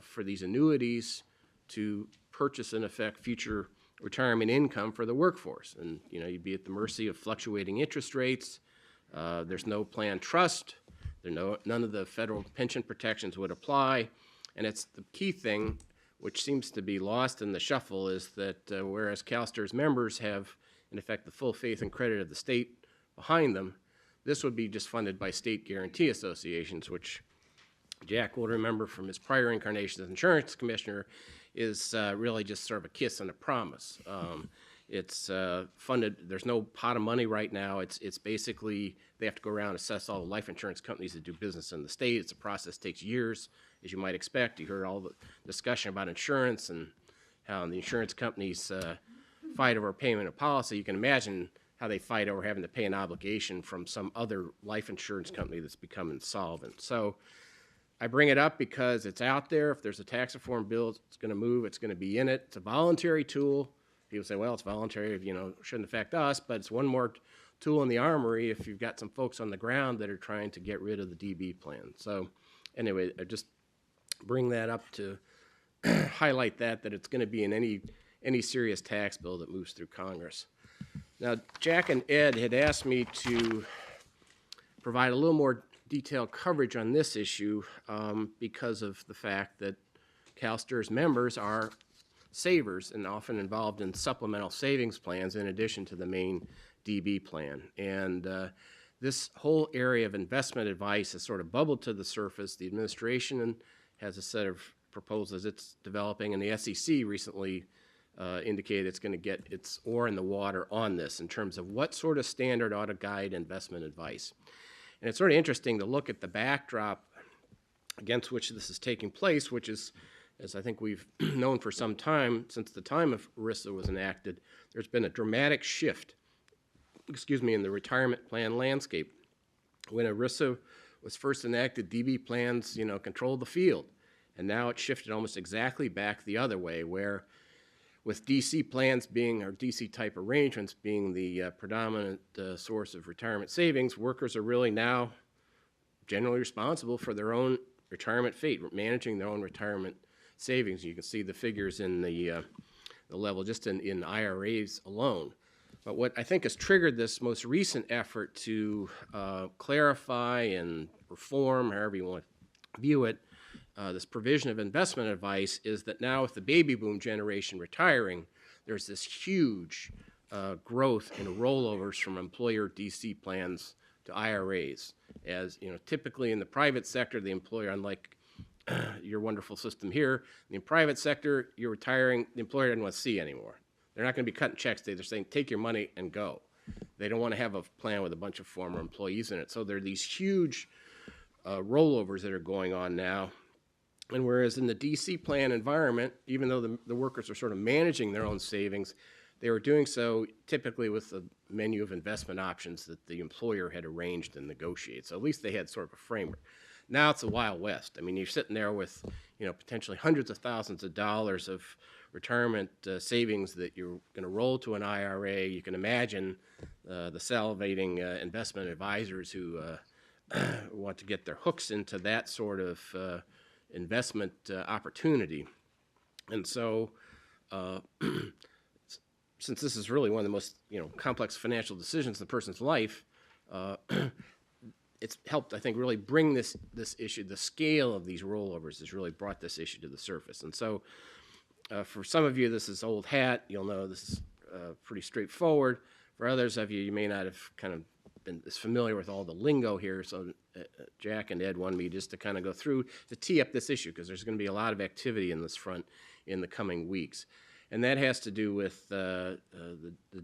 for these annuities to purchase, in effect, future retirement income for the workforce. And, you know, you'd be at the mercy of fluctuating interest rates. There's no planned trust. None of the federal pension protections would apply. And it's the key thing, which seems to be lost in the shuffle, is that whereas CalSTRS members have, in effect, the full faith and credit of the state behind them, this would be just funded by state guarantee associations, which Jack will remember from his prior incarnation as insurance commissioner is really just sort of a kiss and a promise. It's funded, there's no pot of money right now. It's basically, they have to go around and assess all the life insurance companies that do business in the state. It's a process that takes years, as you might expect. You heard all the discussion about insurance and how the insurance companies fight over payment of policy. You can imagine how they fight over having to pay an obligation from some other life insurance company that's become insolvent. So I bring it up because it's out there. If there's a tax reform bill, it's going to move. It's going to be in it. It's a voluntary tool. People say, well, it's voluntary, you know, it shouldn't affect us, but it's one more tool in the armory if you've got some folks on the ground that are trying to get rid of the DB plan. So anyway, I just bring that up to highlight that it's going to be in any serious tax bill that moves through Congress. Now, Jack and Ed had asked me to provide a little more detailed coverage on this issue because of the fact that CalSTRS members are savers and often involved in supplemental savings plans in addition to the main DB plan. And this whole area of investment advice has sort of bubbled to the surface. The administration has a set of proposals it's developing, and the SEC recently indicated it's going to get its oar in the water on this in terms of what sort of standard ought to guide investment advice. And it's sort of interesting to look at the backdrop against which this is taking place, which is, as I think we've known for some time, since the time of ERISA was enacted, there's been a dramatic shift, in the retirement plan landscape. When ERISA was first enacted, DB plans, controlled the field. And now it's shifted almost exactly back the other way, where with DC plans being, or DC type arrangements being the predominant source of retirement savings, workers are really now generally responsible for their own retirement fate, managing their own retirement savings. You can see the figures in the level just in IRAs alone. But what I think has triggered this most recent effort to clarify and reform, however you want to view it, this provision of investment advice is that now with the baby boom generation retiring, there's this huge growth in rollovers from employer DC plans to IRAs. As typically in the private sector, the employer, unlike your wonderful system here, in the private sector, you're retiring, the employer doesn't want to see you anymore. They're not going to be cutting checks. They're saying, take your money and go. They don't want to have a plan with a bunch of former employees in it. So there are these huge rollovers that are going on now. And whereas in the DC plan environment, even though the workers are sort of managing their own savings, they were doing so typically with a menu of investment options that the employer had arranged and negotiated. So at least they had sort of a framework. Now it's the Wild West. I mean, you're sitting there with, potentially hundreds of thousands of dollars of retirement savings that you're going to roll to an IRA. You can imagine the salivating investment advisors who want to get their hooks into that sort of investment opportunity. And so since this is really one of the most complex financial decisions in the person's life, it's helped, I think, really bring this issue, the scale of these rollovers has really brought this issue to the surface. And so for some of you, this is old hat. You'll know this is pretty straightforward. For others of you, you may not have kind of is familiar with all the lingo here, so Jack and Ed wanted me just to kind of go through to tee up this issue, because there's going to be a lot of activity in this front in the coming weeks. And that has to do with the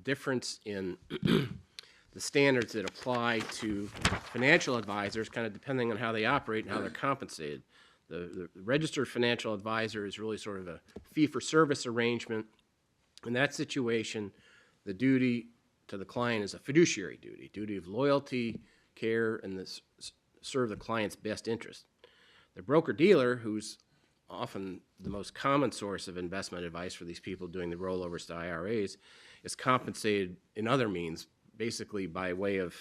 difference in the standards that apply to financial advisors, kind of depending on how they operate and how they're compensated. The registered financial advisor is really sort of a fee-for-service arrangement. In that situation, the duty to the client is a fiduciary duty of loyalty, care, and serve the client's best interest. The broker-dealer, who's often the most common source of investment advice for these people doing the rollovers to IRAs, is compensated in other means, basically by way of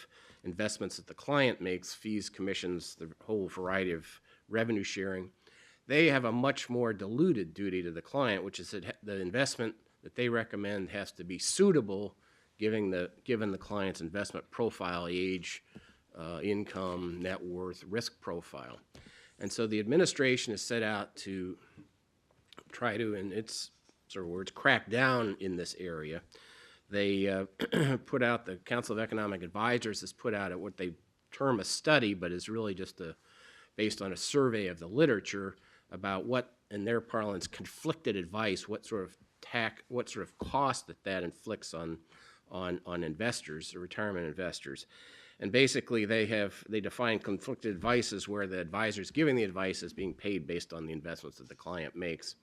investments that the client makes, fees, commissions, the whole variety of revenue sharing. They have a much more diluted duty to the client, which is that the investment that they recommend has to be suitable given the client's investment profile, age, income, net worth, risk profile. And so the administration is set out to try to, in its sort of words, crack down in this area. They put out, the Council of Economic Advisors has put out what they term a study, but is really just based on a survey of the literature about what, in their parlance, conflicted advice, what sort of cost that inflicts on investors, or retirement investors. And basically they define conflicted advice as where the advisor is giving the advice is being paid based on the investments that the client makes.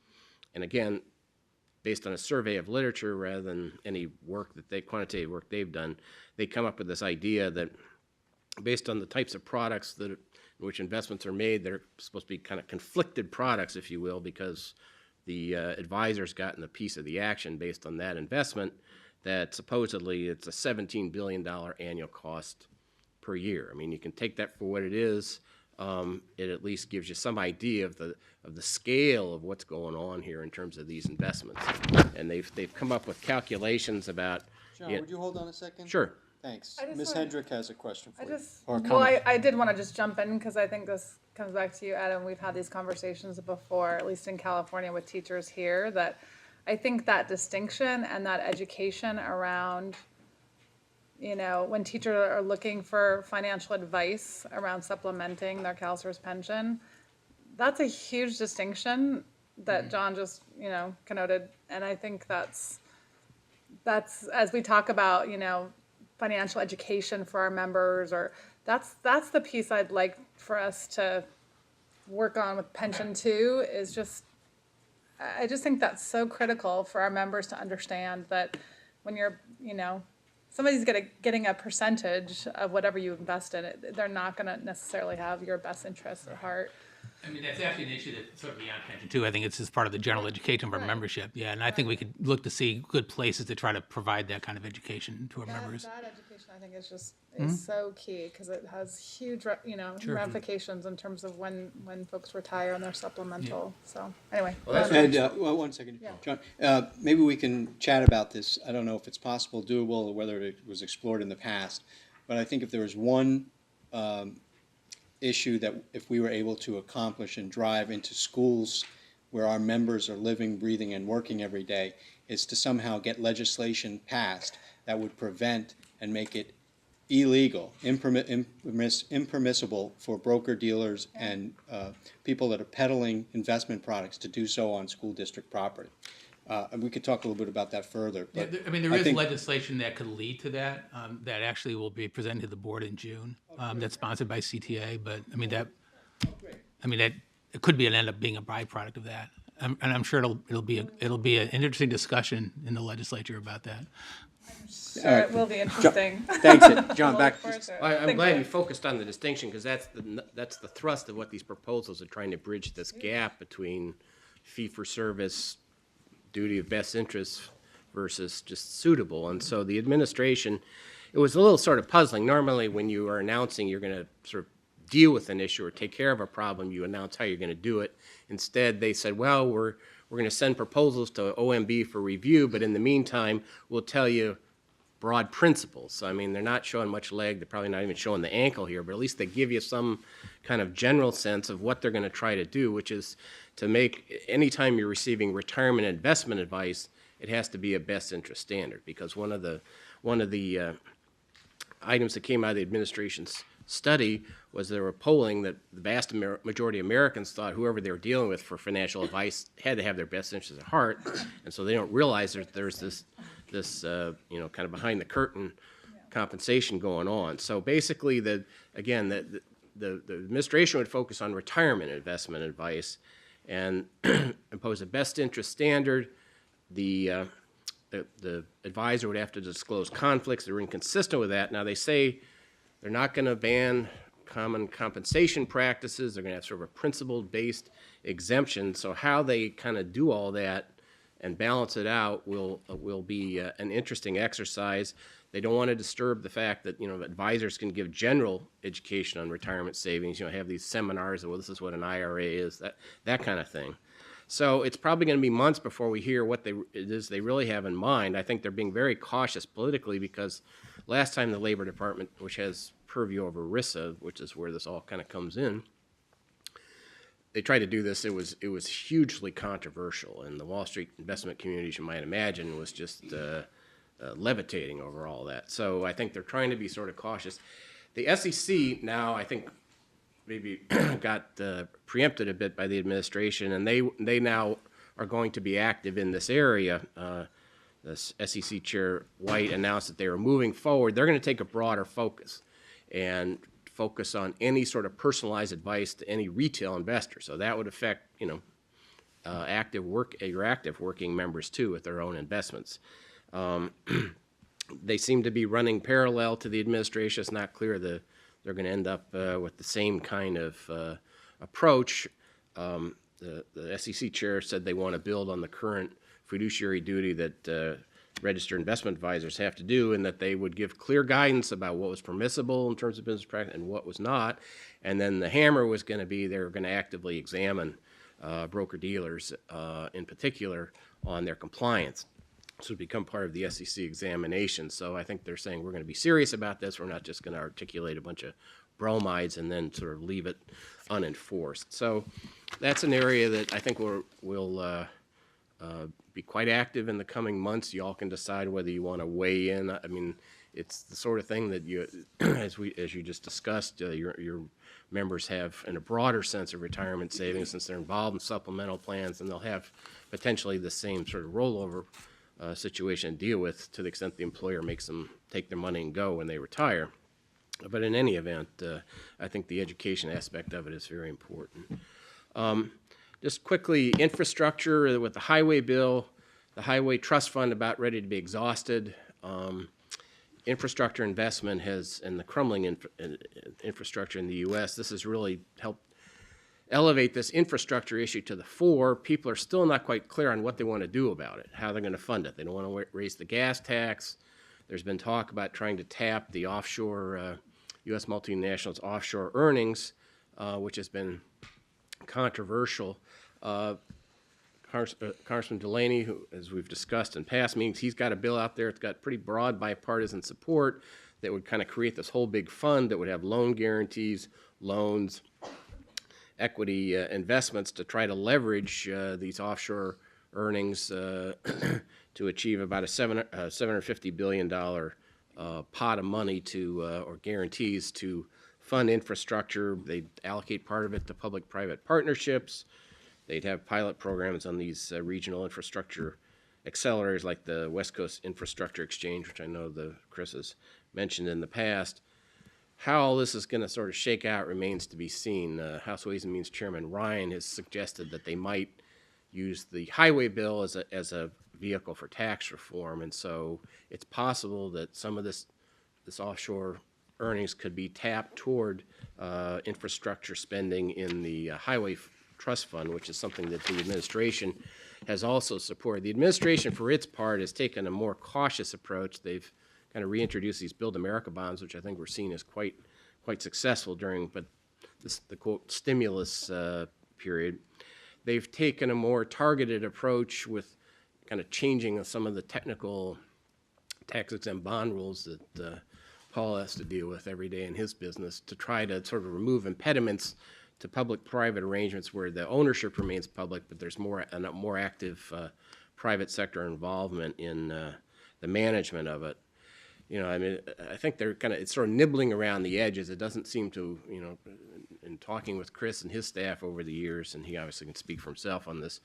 And again, based on a survey of literature rather than any quantitative work they've done, they come up with this idea that based on the types of products in which investments are made, they're supposed to be kind of conflicted products, if you will, because the advisor's gotten a piece of the action based on that investment, that supposedly it's a $17 billion annual cost per year. I mean, you can take that for what it is. It at least gives you some idea of the scale of what's going on here in terms of these investments. And they've come up with calculations about. John, would you hold on a second? Sure. Thanks. I just Ms. wanna- Hendrick has a question for you. Or a Well, comment. I did want to just jump in because I think this comes back to you, Adam. We've had these conversations before, at least in California with teachers here, that I think that distinction and that education around, when teachers are looking for financial advice around supplementing their CalSTRS pension, that's a huge distinction that John just, connoted. And I think that's as we talk about, financial education for our members, or that's the piece I'd like for us to work on with pension too, is just, I just think that's so critical for our members to understand that when you're, somebody's getting a percentage of whatever you invest in it, they're not going to necessarily have your best interests at heart. I mean, that's actually an issue that's sort of beyond pension too. I think it's just part of the general education of our membership. Yeah, and I think we could look to see good places to try to provide that kind of education to our members. That education, I think, is so key, because it has huge, ramifications in terms of when folks retire and their supplemental. So anyway. And, well, one second, John, maybe we can chat about this. I don't know if it's possible, doable, or whether it was explored in the past, but I think if there was one issue that if we were able to accomplish and drive into schools where our members are living, breathing, and working every day, is to somehow get legislation passed that would prevent and make it illegal, impermissible for broker-dealers and people that are peddling investment products to do so on school district property. And we could talk a little bit about that further. Yeah, But there is think- legislation that could lead to that, that actually will be presented to the board in June, that's sponsored by CTA, but, that it could end up being a byproduct of that. And I'm sure it'll be an interesting discussion in the legislature about that. Sure, it will be interesting. Thanks, John, back. I'm glad you focused on the distinction, because that's the thrust of what these proposals are trying to bridge, this gap between fee-for-service, duty of best interest versus just suitable. And so the administration, it was a little sort of puzzling. Normally, when you are announcing you're going to sort of deal with an issue or take care of a problem, you announce how you're going to do it. Instead, they said, well, we're going to send proposals to OMB for review, but in the meantime, we'll tell you broad principles. So, they're not showing much leg. They're probably not even showing the ankle here, but at least they give you some kind of general sense of what they're going to try to do, which is to make, anytime you're receiving retirement investment advice, it has to be a best interest standard, because one of the items that came out of the administration's study was there were polling that the vast majority of Americans thought whoever they were dealing with for financial advice had to have their best interests at heart, and so they don't realize there's this kind of behind the curtain compensation going on. So basically, the administration would focus on retirement investment advice and impose a best interest standard. The advisor would have to disclose conflicts that are inconsistent with that. Now, they say they're not going to ban common compensation practices. They're going to have sort of a principle-based exemption. So how they kind of do all that and balance it out will be an interesting exercise. They don't want to disturb the fact that, advisors can give general education on retirement savings, have these seminars, well, this is what an IRA is, that kind of thing. So it's probably going to be months before we hear what it is they really have in mind. I think they're being very cautious politically because last time the Labor Department, which has purview over RISA, which is where this all kind of comes in, they tried to do this. It was hugely controversial, and the Wall Street investment community, as you might imagine, was just levitating over all that. So I think they're trying to be sort of cautious. The SEC now, I think, maybe got preempted a bit by the administration, and they now are going to be active in this area. The SEC Chair White announced that they were moving forward. They're going to take a broader focus and focus on any sort of personalized advice to any retail investor. So that would affect, your active working members too with their own investments. They seem to be running parallel to the administration. It's not clear that they're going to end up with the same kind of approach. The SEC chair said they want to build on the current fiduciary duty that registered investment advisors have to do, and that they would give clear guidance about what was permissible in terms of business practice and what was not. And then the hammer was going to be they were going to actively examine broker-dealers in particular on their compliance. So it would become part of the SEC examination. So I think they're saying we're going to be serious about this. We're not just going to articulate a bunch of bromides and then sort of leave it unenforced. So that's an area that I think will be quite active in the coming months. You all can decide whether you want to weigh in. I mean, it's the sort of thing that you, as you just discussed, your members have in a broader sense of retirement savings since they're involved in supplemental plans, and they'll have potentially the same sort of rollover situation to deal with to the extent the employer makes them take their money and go when they retire. But in any event, I think the education aspect of it is very important. Just quickly, infrastructure with the highway bill, the highway trust fund about ready to be exhausted. Infrastructure investment and the crumbling infrastructure in the U.S., this has really helped elevate this infrastructure issue to the fore. People are still not quite clear on what they want to do about it, how they're going to fund it. They don't want to raise the gas tax. There's been talk about trying to tap the offshore, U.S. multinationals' offshore earnings, which has been controversial. Congressman Delaney, who, as we've discussed in past meetings, he's got a bill out there. It's got pretty broad bipartisan support that would kind of create this whole big fund that would have loan guarantees, loans, equity investments to try to leverage these offshore earnings to achieve about a $750 billion pot of money or guarantees to fund infrastructure. They'd allocate part of it to public-private partnerships. They'd have pilot programs on these regional infrastructure accelerators like the West Coast Infrastructure Exchange, which I know Chris has mentioned in the past. How all this is going to sort of shake out remains to be seen. House Ways and Means Chairman Ryan has suggested that they might use the highway bill as a vehicle for tax reform, and so it's possible that some of this offshore earnings could be tapped toward infrastructure spending in the highway trust fund, which is something that the administration has also supported. The administration, for its part, has taken a more cautious approach. They've kind of reintroduced these Build America bonds, which I think were seen as quite successful during the quote stimulus period. They've taken a more targeted approach with kind of changing some of the technical tax-exempt bond rules that Paul has to deal with every day in his business to try to sort of remove impediments to public-private arrangements where the ownership remains public, but there's a more active private sector involvement in the management of it. I mean, I think they're it's sort of nibbling around the edges. It doesn't seem to, in talking with Chris and his staff over the years, and he obviously can speak for himself on this,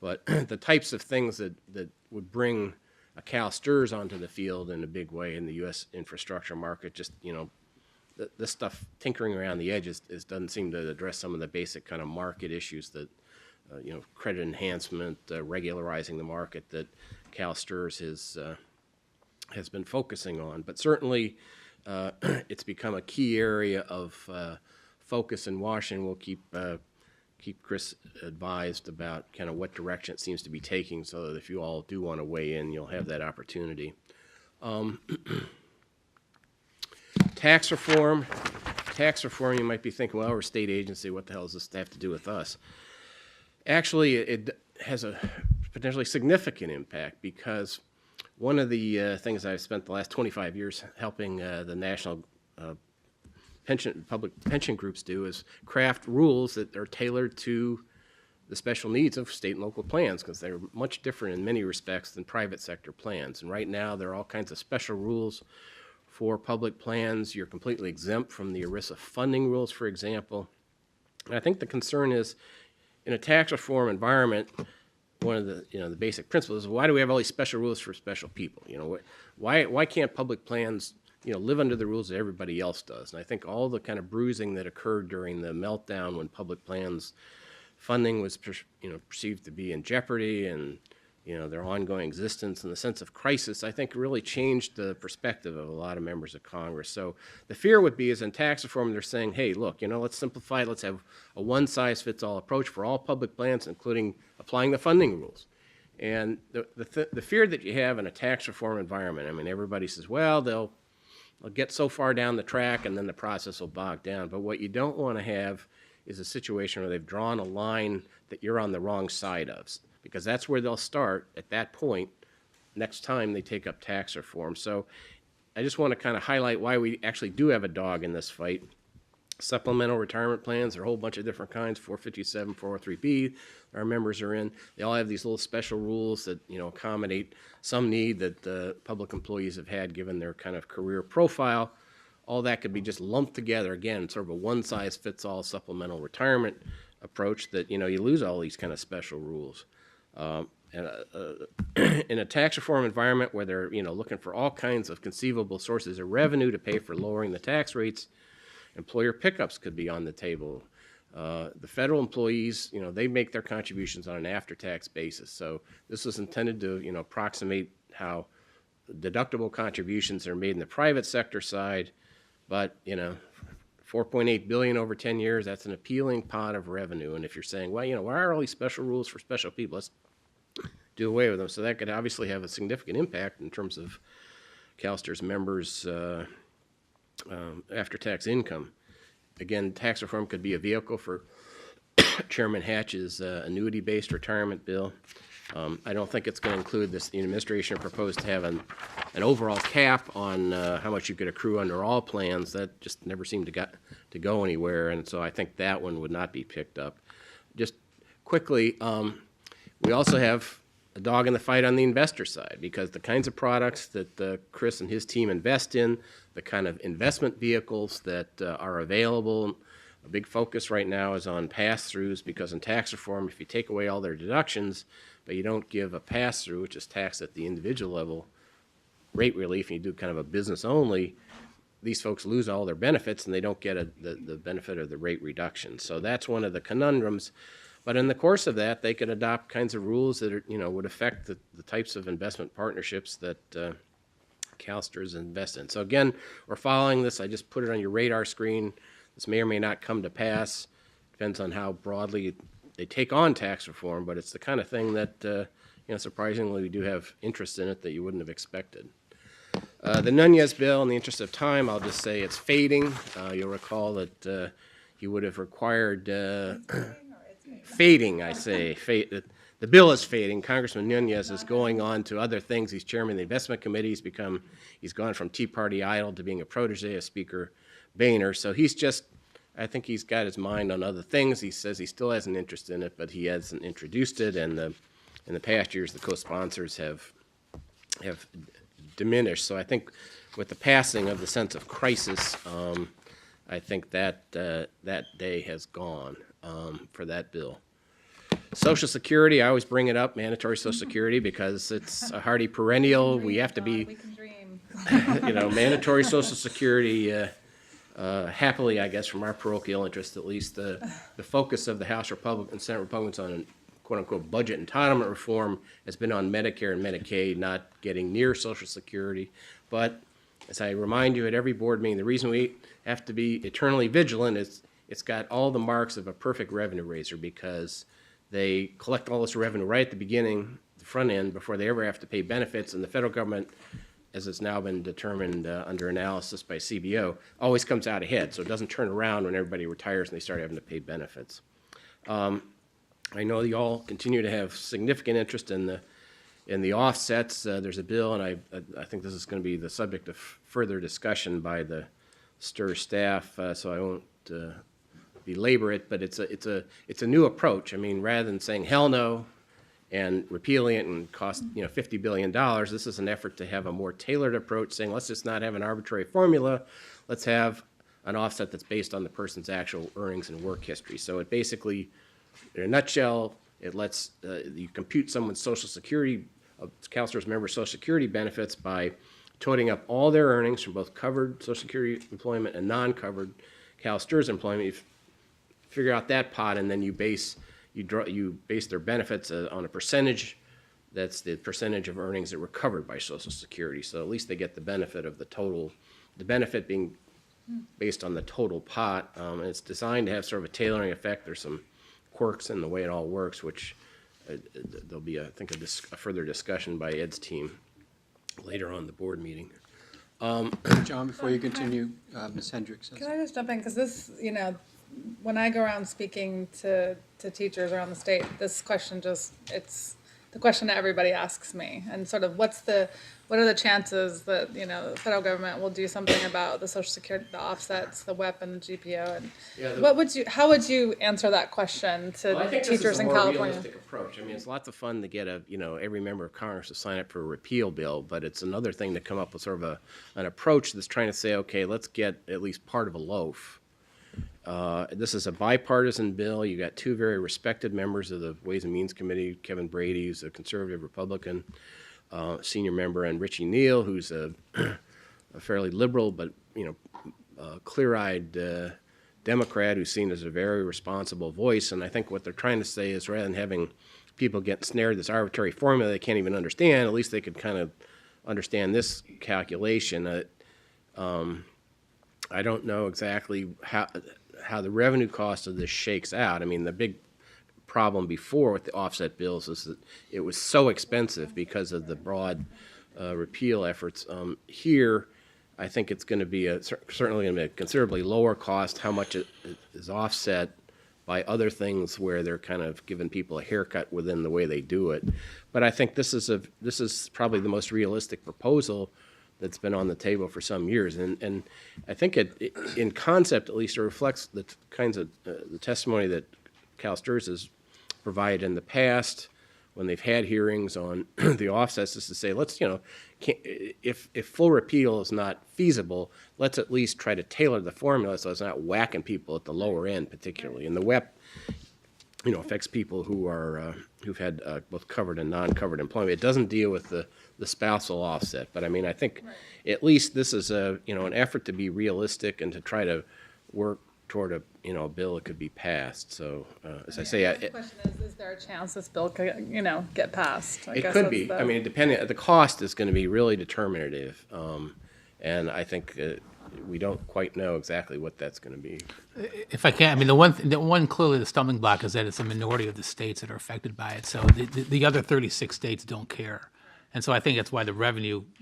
but the types of things that would bring a Cal STRS onto the field in a big way in the U.S. infrastructure market, just, this stuff tinkering around the edges doesn't seem to address some of the basic kind of market issues that, credit enhancement, regularizing the market that Cal STRS has been focusing on. But certainly, it's become a key area of focus in Washington. We'll keep Chris advised about kind of what direction it seems to be taking, so that if you all do want to weigh in, you'll have that opportunity. Tax reform, you might be thinking, well, we're a state agency, what the hell does this have to do with us? Actually, it has a potentially significant impact, because one of the things I've spent the last 25 years helping the national public pension groups do is craft rules that are tailored to the special needs of state and local plans, because they're much different in many respects than private sector plans. And right now, there are all kinds of special rules for public plans. You're completely exempt from the ERISA funding rules, for example. And I think the concern is, in a tax reform environment, one of the the basic principles is, why do we have all these special rules for special people? Why can't public plans live under the rules that everybody else does? And I think all the kind of bruising that occurred during the meltdown when public plans funding was perceived to be in jeopardy, and their ongoing existence and the sense of crisis, I think really changed the perspective of a lot of members of Congress. So the fear would be is in tax reform, they're saying, hey, look, let's simplify it. Let's have a one-size-fits-all approach for all public plans, including applying the funding rules. And the fear that you have in a tax reform environment, I mean, everybody says, well, they'll get so far down the track and then the process will bog down. But what you don't want to have is a situation where they've drawn a line that you're on the wrong side of, because that's where they'll start at that point next time they take up tax reform. So I just want to kind of highlight why we actually do have a dog in this fight. Supplemental retirement plans, there are a whole bunch of different kinds, 457, 403B, our members are in. They all have these little special rules that accommodate some need that public employees have had given their kind of career profile. All that could be just lumped together, again, sort of a one-size-fits-all supplemental retirement approach that, you lose all these kind of special rules. In a tax reform environment where they're, looking for all kinds of conceivable sources of revenue to pay for lowering the tax rates, employer pickups could be on the table. The federal employees, they make their contributions on an after-tax basis. So this was intended to, approximate how deductible contributions are made in the private sector side. But, $4.8 billion over 10 years, that's an appealing pot of revenue. And if you're saying, well, why are all these special rules for special people? Let's do away with them. So that could obviously have a significant impact in terms of Cal STRS members' after-tax income. Again, tax reform could be a vehicle for Chairman Hatch's annuity-based retirement bill. I don't think it's going to include this. The administration proposed to have an overall cap on how much you could accrue under all plans. That just never seemed to go anywhere, and so I think that one would not be picked up. Just quickly, we also have a dog in the fight on the investor side, because the kinds of products that Chris and his team invest in, the kind of investment vehicles that are available, a big focus right now is on pass-throughs, because in tax reform, if you take away all their deductions, but you don't give a pass-through, which is taxed at the individual level, rate relief, and you do kind of a business only, these folks lose all their benefits and they don't get the benefit of the rate reduction. So that's one of the conundrums. But in the course of that, they could adopt kinds of rules that are, would affect the types of investment partnerships that Cal STRS invest in. So again, we're following this. I just put it on your radar screen. This may or may not come to pass. Depends on how broadly they take on tax reform, but it's the kind of thing that, surprisingly, we do have interest in it that you wouldn't have expected. The Nunez bill, in the interest of time, I'll just say it's fading. You'll recall that he would have required fading, I say. The bill is fading. Congressman Nunez is going on to other things. He's chairman of the investment committee. He's gone from Tea Party idol to being a protege of Speaker Boehner. So I think he's got his mind on other things. He says he still has an interest in it, but he hasn't introduced it. And in the past years, the co-sponsors have diminished. So I think with the passing of the sense of crisis, I think that that day has gone for that bill. Social Security, I always bring it up, mandatory Social Security, because it's a hardy perennial. We have to be, We can dream. mandatory Social Security, happily, I guess, from our parochial interest at least, the focus of the House Republicans and Senate Republicans on quote-unquote budget entitlement reform has been on Medicare and Medicaid, not getting near Social Security. But as I remind you at every board meeting, the reason we have to be eternally vigilant is it's got all the marks of a perfect revenue raiser, because they collect all this revenue right at the beginning, the front end, before they ever have to pay benefits, and the federal government, as it's now been determined under analysis by CBO, always comes out ahead, so it doesn't turn around when everybody retires and they start having to pay benefits. I know you all continue to have significant interest in the offsets. There's a bill, and I think this is going to be the subject of further discussion by the STIR staff, so I won't belabor it, but it's a new approach. I mean, rather than saying hell no and repealing it and cost $50 billion, this is an effort to have a more tailored approach, saying let's just not have an arbitrary formula. Let's have an offset that's based on the person's actual earnings and work history. So it basically, in a nutshell, it lets you compute someone's Social Security, CalSTRS member Social Security benefits by totaling up all their earnings from both covered Social Security employment and non-covered CalSTRS employment. You figure out that pot, and then you base their benefits on a percentage. That's the percentage of earnings that were covered by Social Security. So at least they get the benefit of the total, the benefit being based on the total pot. And it's designed to have sort of a tailoring effect. There's some quirks in the way it all works, which there'll be, I think, a further discussion by Ed's team later on the board meeting. John, before you continue, Ms. Hendricks. Can I just jump in? Because this, when I go around speaking to teachers around the state, this question it's the question that everybody asks me. And sort of what are the chances that, the federal government will do something about the Social Security, the offsets, the WEP and the GPO? And how would you answer that question to Well, I think teachers this is a in more California? realistic approach. I mean, it's lots of fun to get every member of Congress to sign up for a repeal bill, but it's another thing to come up with sort of an approach that's trying to say, okay, let's get at least part of a loaf. This is a bipartisan bill. You got two very respected members of the Ways and Means Committee, Kevin Brady, who's a conservative Republican senior member, and Richie Neal, who's a fairly liberal but clear-eyed Democrat who's seen as a very responsible voice. And I think what they're trying to say is, rather than having people get snared this arbitrary formula they can't even understand, at least they could kind of understand this calculation. I don't know exactly how the revenue cost of this shakes out. I mean, the big problem before with the offset bills is that it was so expensive because of the broad repeal efforts. Here, I think it's going to be certainly going to be a considerably lower cost. How much it is offset by other things where they're kind of giving people a haircut within the way they do it. But I think this is probably the most realistic proposal that's been on the table for some years, and I think it in concept at least, it reflects the kinds of the testimony that CalSTRS has provided in the past when they've had hearings on the offsets, is to say, let's if full repeal is not feasible, let's at least try to tailor the formula so it's not whacking people at the lower end, particularly. And the WEP, affects people who are who've had both covered and non-covered employment. It doesn't deal with the spousal offset, but I mean, I think at least this is an effort to be realistic and to try to work toward a bill that could be passed. So as I say, The question is there a chance this bill could, get passed? I it guess could that's be. I mean, depending, the cost is going to be really determinative, and I think we don't quite know exactly what that's going to be. If I can, I mean, the one clearly the stumbling block is that it's a minority of the states that are affected by it. So the other 36 states don't care. And so I think that's why the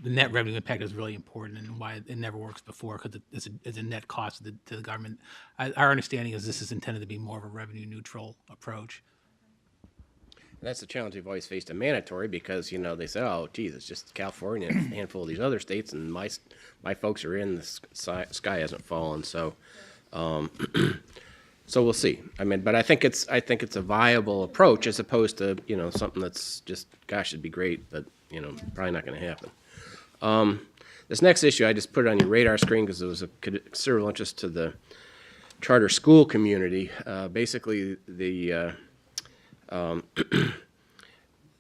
net revenue impact is really important, and why it never works before, because it's a net cost to the government. Our understanding is this is intended to be more of a revenue neutral approach. And that's the challenge we've always faced in mandatory, because they say, oh, geez, it's just California and a handful of these other states, and my folks are in, the sky hasn't fallen. So, so we'll see. I mean, but I think it's a viable approach, as opposed to something that's just, gosh, it'd be great, but probably not going to happen. This next issue, I just put it on your radar screen because it was of considerable interest to the charter school community. Basically, the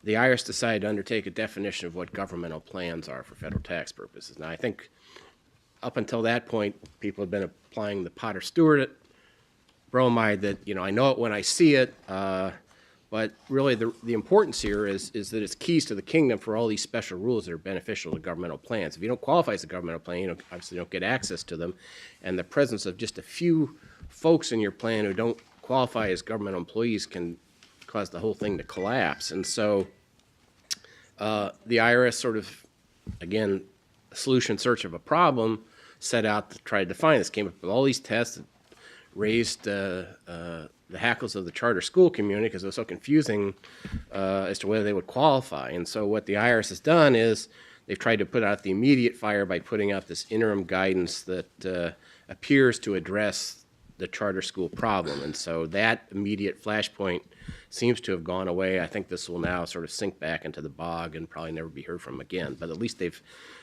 IRS decided to undertake a definition of what governmental plans are for federal tax purposes. Now, I think up until that point, people have been applying the Potter-Stewart bromide that, I know it when I see it, but really the importance here is that it's keys to the kingdom for all these special rules that are beneficial to governmental plans. If you don't qualify as a governmental plan, you obviously don't get access to them, and the presence of just a few folks in your plan who don't qualify as governmental employees can cause the whole thing to collapse. And so the IRS sort of, again, a solution in search of a problem, set out to try to define this, came up with all these tests that raised the hackles of the charter school community because it was so confusing as to whether they would qualify. And so what the IRS has done is they've tried to put out the immediate fire by putting out this interim guidance that appears to address the charter school problem. And so that immediate flashpoint seems to have gone away. I think this will now sort of sink back into the bog and probably never be heard from again. But at least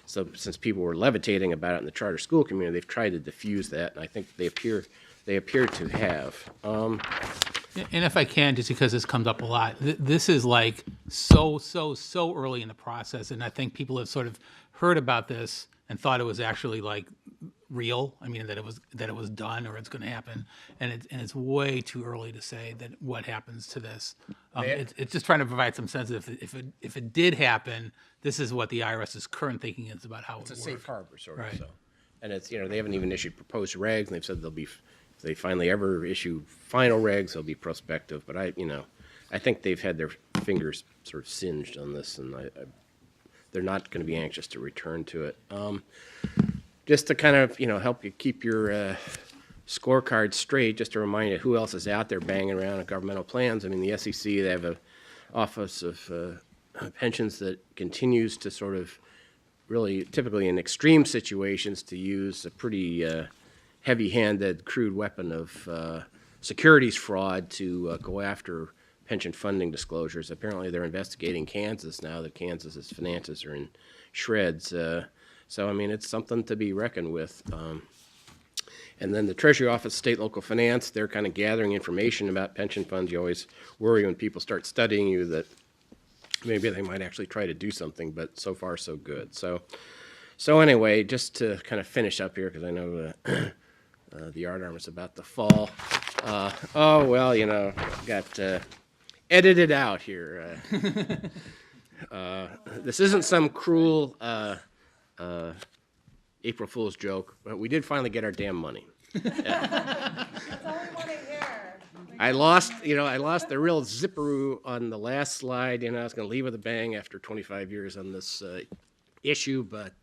since people were levitating about it in the charter school community, they've tried to diffuse that, and I think they appear to have. And if I can, just because this comes up a lot, this is like so early in the process, and I think people have sort of heard about this and thought it was actually like real. I mean, that it was done or it's going to happen, and it's way too early to say that what happens to this. It's just trying to provide some sense of if it did happen, this is what the IRS's current thinking is about how It's it a works. safe harbor, sort of. Right. So, and it's they haven't even issued proposed regs, and they've said they'll be, if they finally ever issue final regs, they'll be prospective. But I think they've had their fingers sort of singed on this, and they're not going to be anxious to return to it. Just to kind of help you keep your scorecard straight, just to remind you who else is out there banging around on governmental plans. I mean, the SEC, they have an Office of Pensions that continues to sort of really, typically in extreme situations, to use a pretty heavy-handed, crude weapon of securities fraud to go after pension funding disclosures. Apparently, they're investigating Kansas now that Kansas's finances are in shreds. So, I mean, it's something to be reckoned with. And then the Treasury Office, State Local Finance, they're kind of gathering information about pension funds. You always worry when people start studying you that maybe they might actually try to do something, but so far so good. So anyway, just to kind of finish up here, because I know the yard arm is about to fall. Got edited out here. This isn't some cruel April Fool's joke, but we did finally get our damn money. I lost the real zipperoo on the last slide. I was going to leave with a bang after 25 years on this issue, but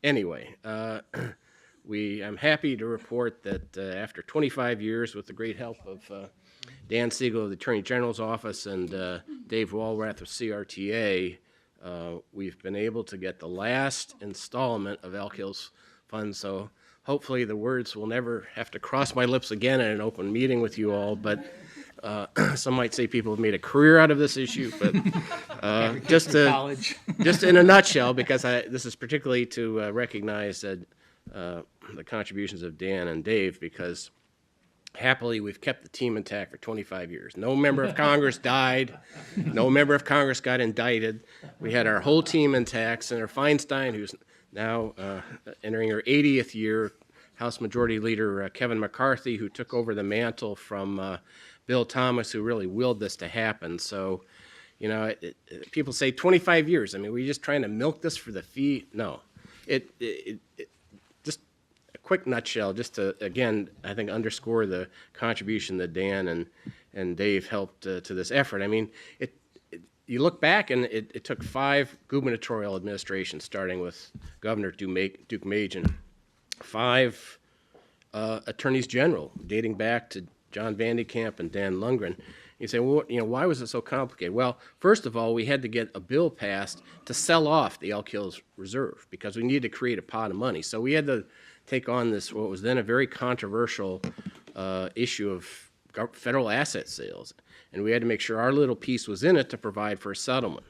anyway, I'm happy to report that after 25 years, with the great help of Dan Siegel of the Attorney General's Office and Dave Walrath of CRTA, we've been able to get the last installment of Elk Hills funds. So hopefully the words will never have to cross my lips again in an open meeting with you all. But some might say people have made a career out of this issue. But just in a nutshell, because this is particularly to recognize the contributions of Dan and Dave, because happily, we've kept the team intact for 25 years. No member of Congress died. No member of Congress got indicted. We had our whole team intact. Senator Feinstein, who's now entering her 80th year, House Majority Leader Kevin McCarthy, who took over the mantle from Bill Thomas, who really willed this to happen. So, people say 25 years. I mean, were you just trying to milk this for the fee? No. Quick nutshell, just to, again, I think underscore the contribution that Dan and Dave helped to this effort. I mean, you look back, and it took 5 gubernatorial administrations, starting with Governor Duke Majan, 5 attorneys general, dating back to John Vandekamp and Dan Lundgren. You say, well, why was it so complicated? Well, first of all, we had to get a bill passed to sell off the Elk Hills Reserve because we needed to create a pot of money. So we had to take on this, what was then a very controversial issue of federal asset sales. And we had to make sure our little piece was in it to provide for a settlement.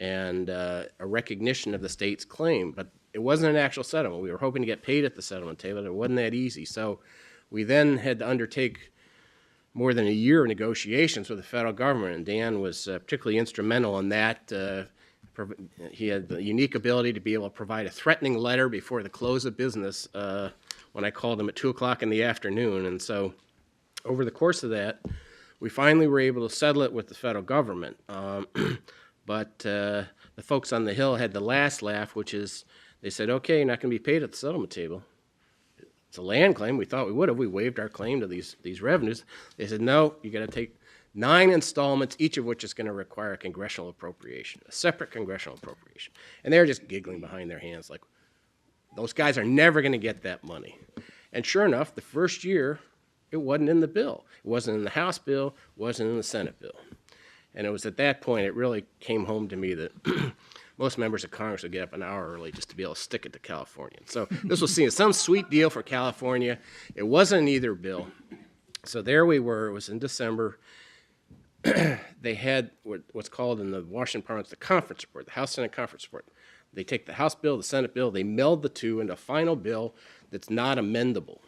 and a recognition of the state's claim. But it wasn't an actual settlement. We were hoping to get paid at the settlement table, and it wasn't that easy. So we then had to undertake more than a year of negotiations with the federal government, and Dan was particularly instrumental in that. He had the unique ability to be able to provide a threatening letter before the close of business when I called him at 2 o'clock in the afternoon. And so over the course of that, we finally were able to settle it with the federal government. But the folks on the Hill had the last laugh, which is they said, okay, you're not going to be paid at the settlement table. It's a land claim. We thought we would have. We waived our claim to these revenues. They said, no, you got to take 9 installments, each of which is going to require a congressional appropriation, a separate congressional appropriation. And they're just giggling behind their hands like, those guys are never going to get that money. And sure enough, the first year, it wasn't in the bill. It wasn't in the House bill, wasn't in the Senate bill. And it was at that point it really came home to me that most members of Congress would get up an hour early just to be able to stick it to California. So this was seen as some sweet deal for California. It wasn't in either bill. So there we were. It was in December. They had what's called in the Washington parlance the conference report, the House-Senate conference report. They take the House bill, the Senate bill, they meld the two into a final bill that's not amendable.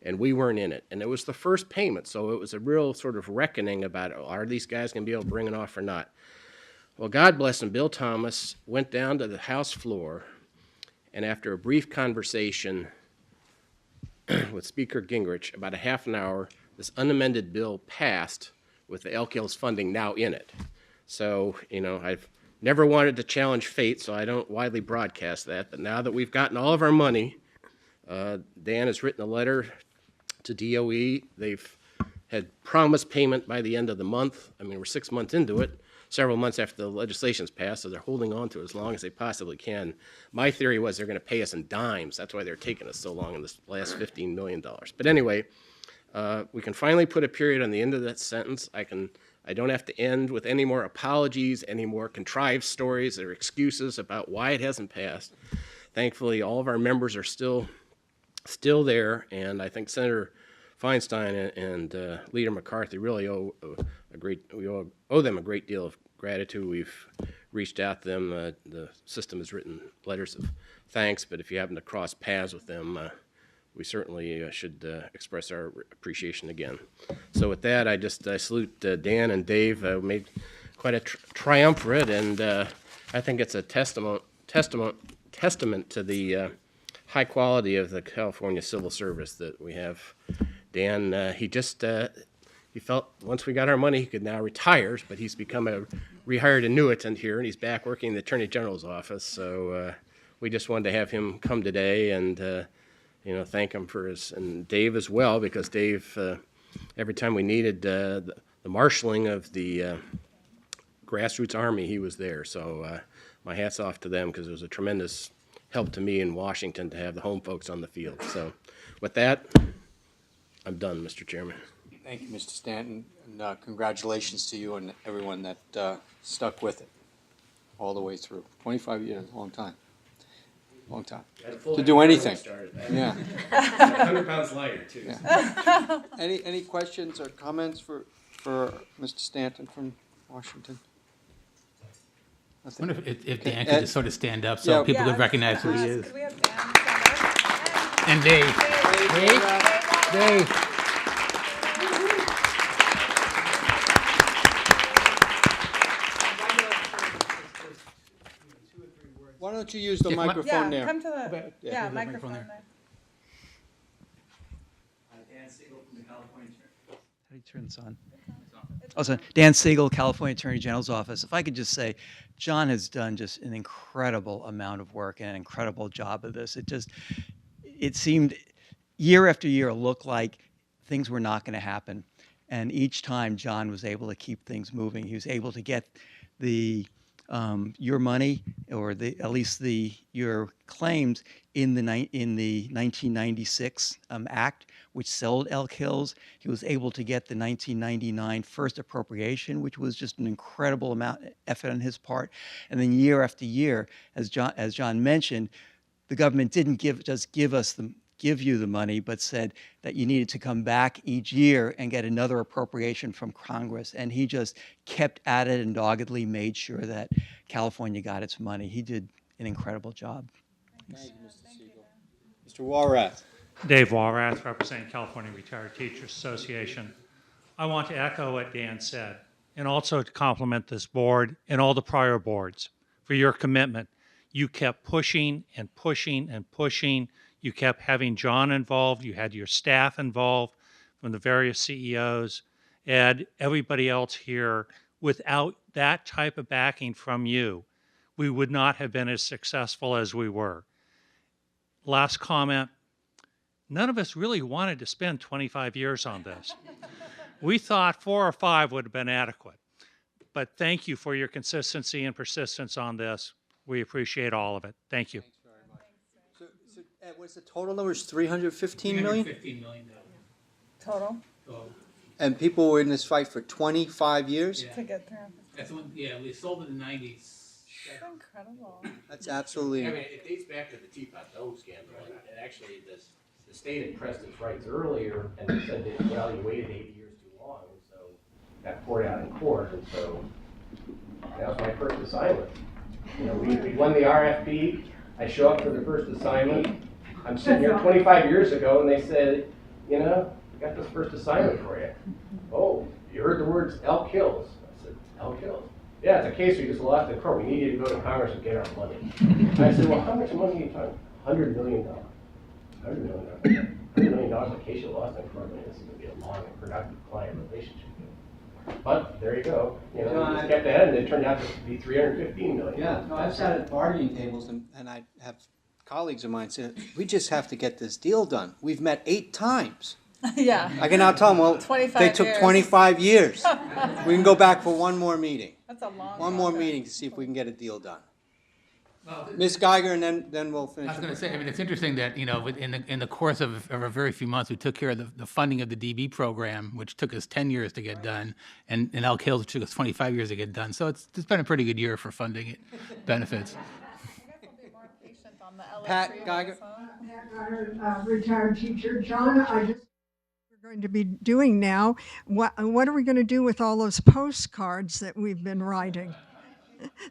And we weren't in it. And it was the first payment, so it was a real sort of reckoning about, are these guys going to be able to bring it off or not? Well, God bless him, Bill Thomas went down to the House floor, and after a brief conversation with Speaker Gingrich, about a half an hour, this unamended bill passed with the Elk Hills funding now in it. So, you know, I've never wanted to challenge fate, so I don't widely broadcast that, but now that we've gotten all of our money, Dan has written a letter to DOE. They've had promised payment by the end of the month. I mean, we're 6 months into it, several months after the legislation's passed, so they're holding on to it as long as they possibly can. My theory was they're going to pay us in dimes. That's why they're taking us so long in this last $15 million. But anyway, we can finally put a period on the end of that sentence. I don't have to end with any more apologies, any more contrived stories or excuses about why it hasn't passed. Thankfully, all of our members are still there, and I think Senator Feinstein and Leader McCarthy really owe them a great deal of gratitude. We've reached out to them. The system has written letters of thanks, but if you happen to cross paths with them, we certainly should express our appreciation again. So with that, I salute Dan and Dave. Made quite a triumvirate, and I think it's a testament to the high quality of the California civil service that we have. Dan, he felt once we got our money, he could now retire, but he's become a rehired annuitant here, and he's back working in the Attorney General's office. So we just wanted to have him come today and thank him for and Dave as well, because Dave, every time we needed the marshaling of the grassroots army, he was there. So my hat's off to them, because it was a tremendous help to me in Washington to have the home folks on the field. So with that, I'm done, Mr. Chairman. Thank you, Mr. Stanton, and congratulations to you and everyone that stuck with it all the way through. 25 years, long time. Long time. To do anything. Yeah. 100 pounds lighter, too. Yeah. Any questions or comments for Mr. Stanton from Washington? I wonder if Dan could just sort of stand up so people could recognize who he is. Could we have Dan stand up? And Dave. Dave. Why don't you use the microphone there? Come to the, Yeah, microphone there. Dan Siegel from the California Attorney. How do you turn this on? Also, Dan Siegel, California Attorney General's office. If I could just say, John has done just an incredible amount of work and an incredible job of this. It seemed year after year looked like things were not going to happen. And each time John was able to keep things moving. He was able to get your money, or at least your claims in the 1996 Act, which sold Elk Hills. He was able to get the 1999 first appropriation, which was just an incredible amount of effort on his part. And then year after year, as John mentioned, the government didn't give us give you the money, but said that you needed to come back each year and get another appropriation from Congress. And he just kept at it and doggedly made sure that California got its money. He did an incredible job. Thank you, Mr. Siegel. Mr. Walrath. Dave Walrath, representing California Retired Teachers Association. I want to echo what Dan said, and also to compliment this board and all the prior boards for your commitment. You kept pushing and pushing and pushing. You kept having John involved. You had your staff involved from the various CEOs, Ed, everybody else here. Without that type of backing from you, we would not have been as successful as we were. Last comment, none of us really wanted to spend 25 years on this. We thought 4 or 5 would have been adequate. But thank you for your consistency and persistence on this. We appreciate all of it. Thank you. Thanks very much. So Ed, what's the total number? Is 315 million? $315 million. Total And people were in this fight for 25 years? Yeah. to get through. That's when, yeah, we sold it in the 90s. It's incredible. That's absolutely. I mean, it dates back to the Teapot Dome scandal, and actually, the state had pressed its rights earlier, and they said that, well, you waited 8 years too long, and so got poured out in court, and so that was my first assignment. You know, we won the RFP, I show up for the first assignment, I'm sitting here 25 years ago, and they said, you know, we got this first assignment for you. Oh, you heard the words Elk Hills. I said, Elk Hills? Yeah, it's a case we just lost in court. We need you to go to Congress and get our money. I said, well, how much money are you talking? $100 million. $100 million. $100 million a case you lost in court. I mean, this is going to be a long and productive client relationship. But there you go. You know, we just kept ahead, and it turned out to be $315 million. Yeah, no, I've sat at bargaining tables and I have colleagues of mine say, we just have to get this deal done. We've met 8 times. Yeah. I can now tell them, well, 25 they took years. 25 years. We can go back for one more meeting. That's a long. One more meeting to see if we can get a deal done. Ms. Geiger, and then we'll finish. I was going to say, I mean, it's interesting that, you know, in the course of a very few months, we took care of the funding of the DB program, which took us 10 years to get done, and Elk Hills, which took us 25 years to get done. So it's been a pretty good year for funding it, benefits. I guess I'll be more patient on the LA Pat Freeways, Geiger. huh? Retired teacher. John, we're going to be doing now. What are we going to do with all those postcards that we've been writing?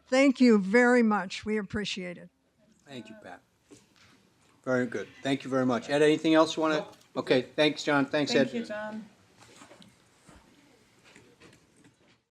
Thank you very much. We appreciate it. Thank you, Pat. Very good. Thank you very much. Ed, anything else you want to? Okay, thanks, John. Thanks, Ed. Thank you, John.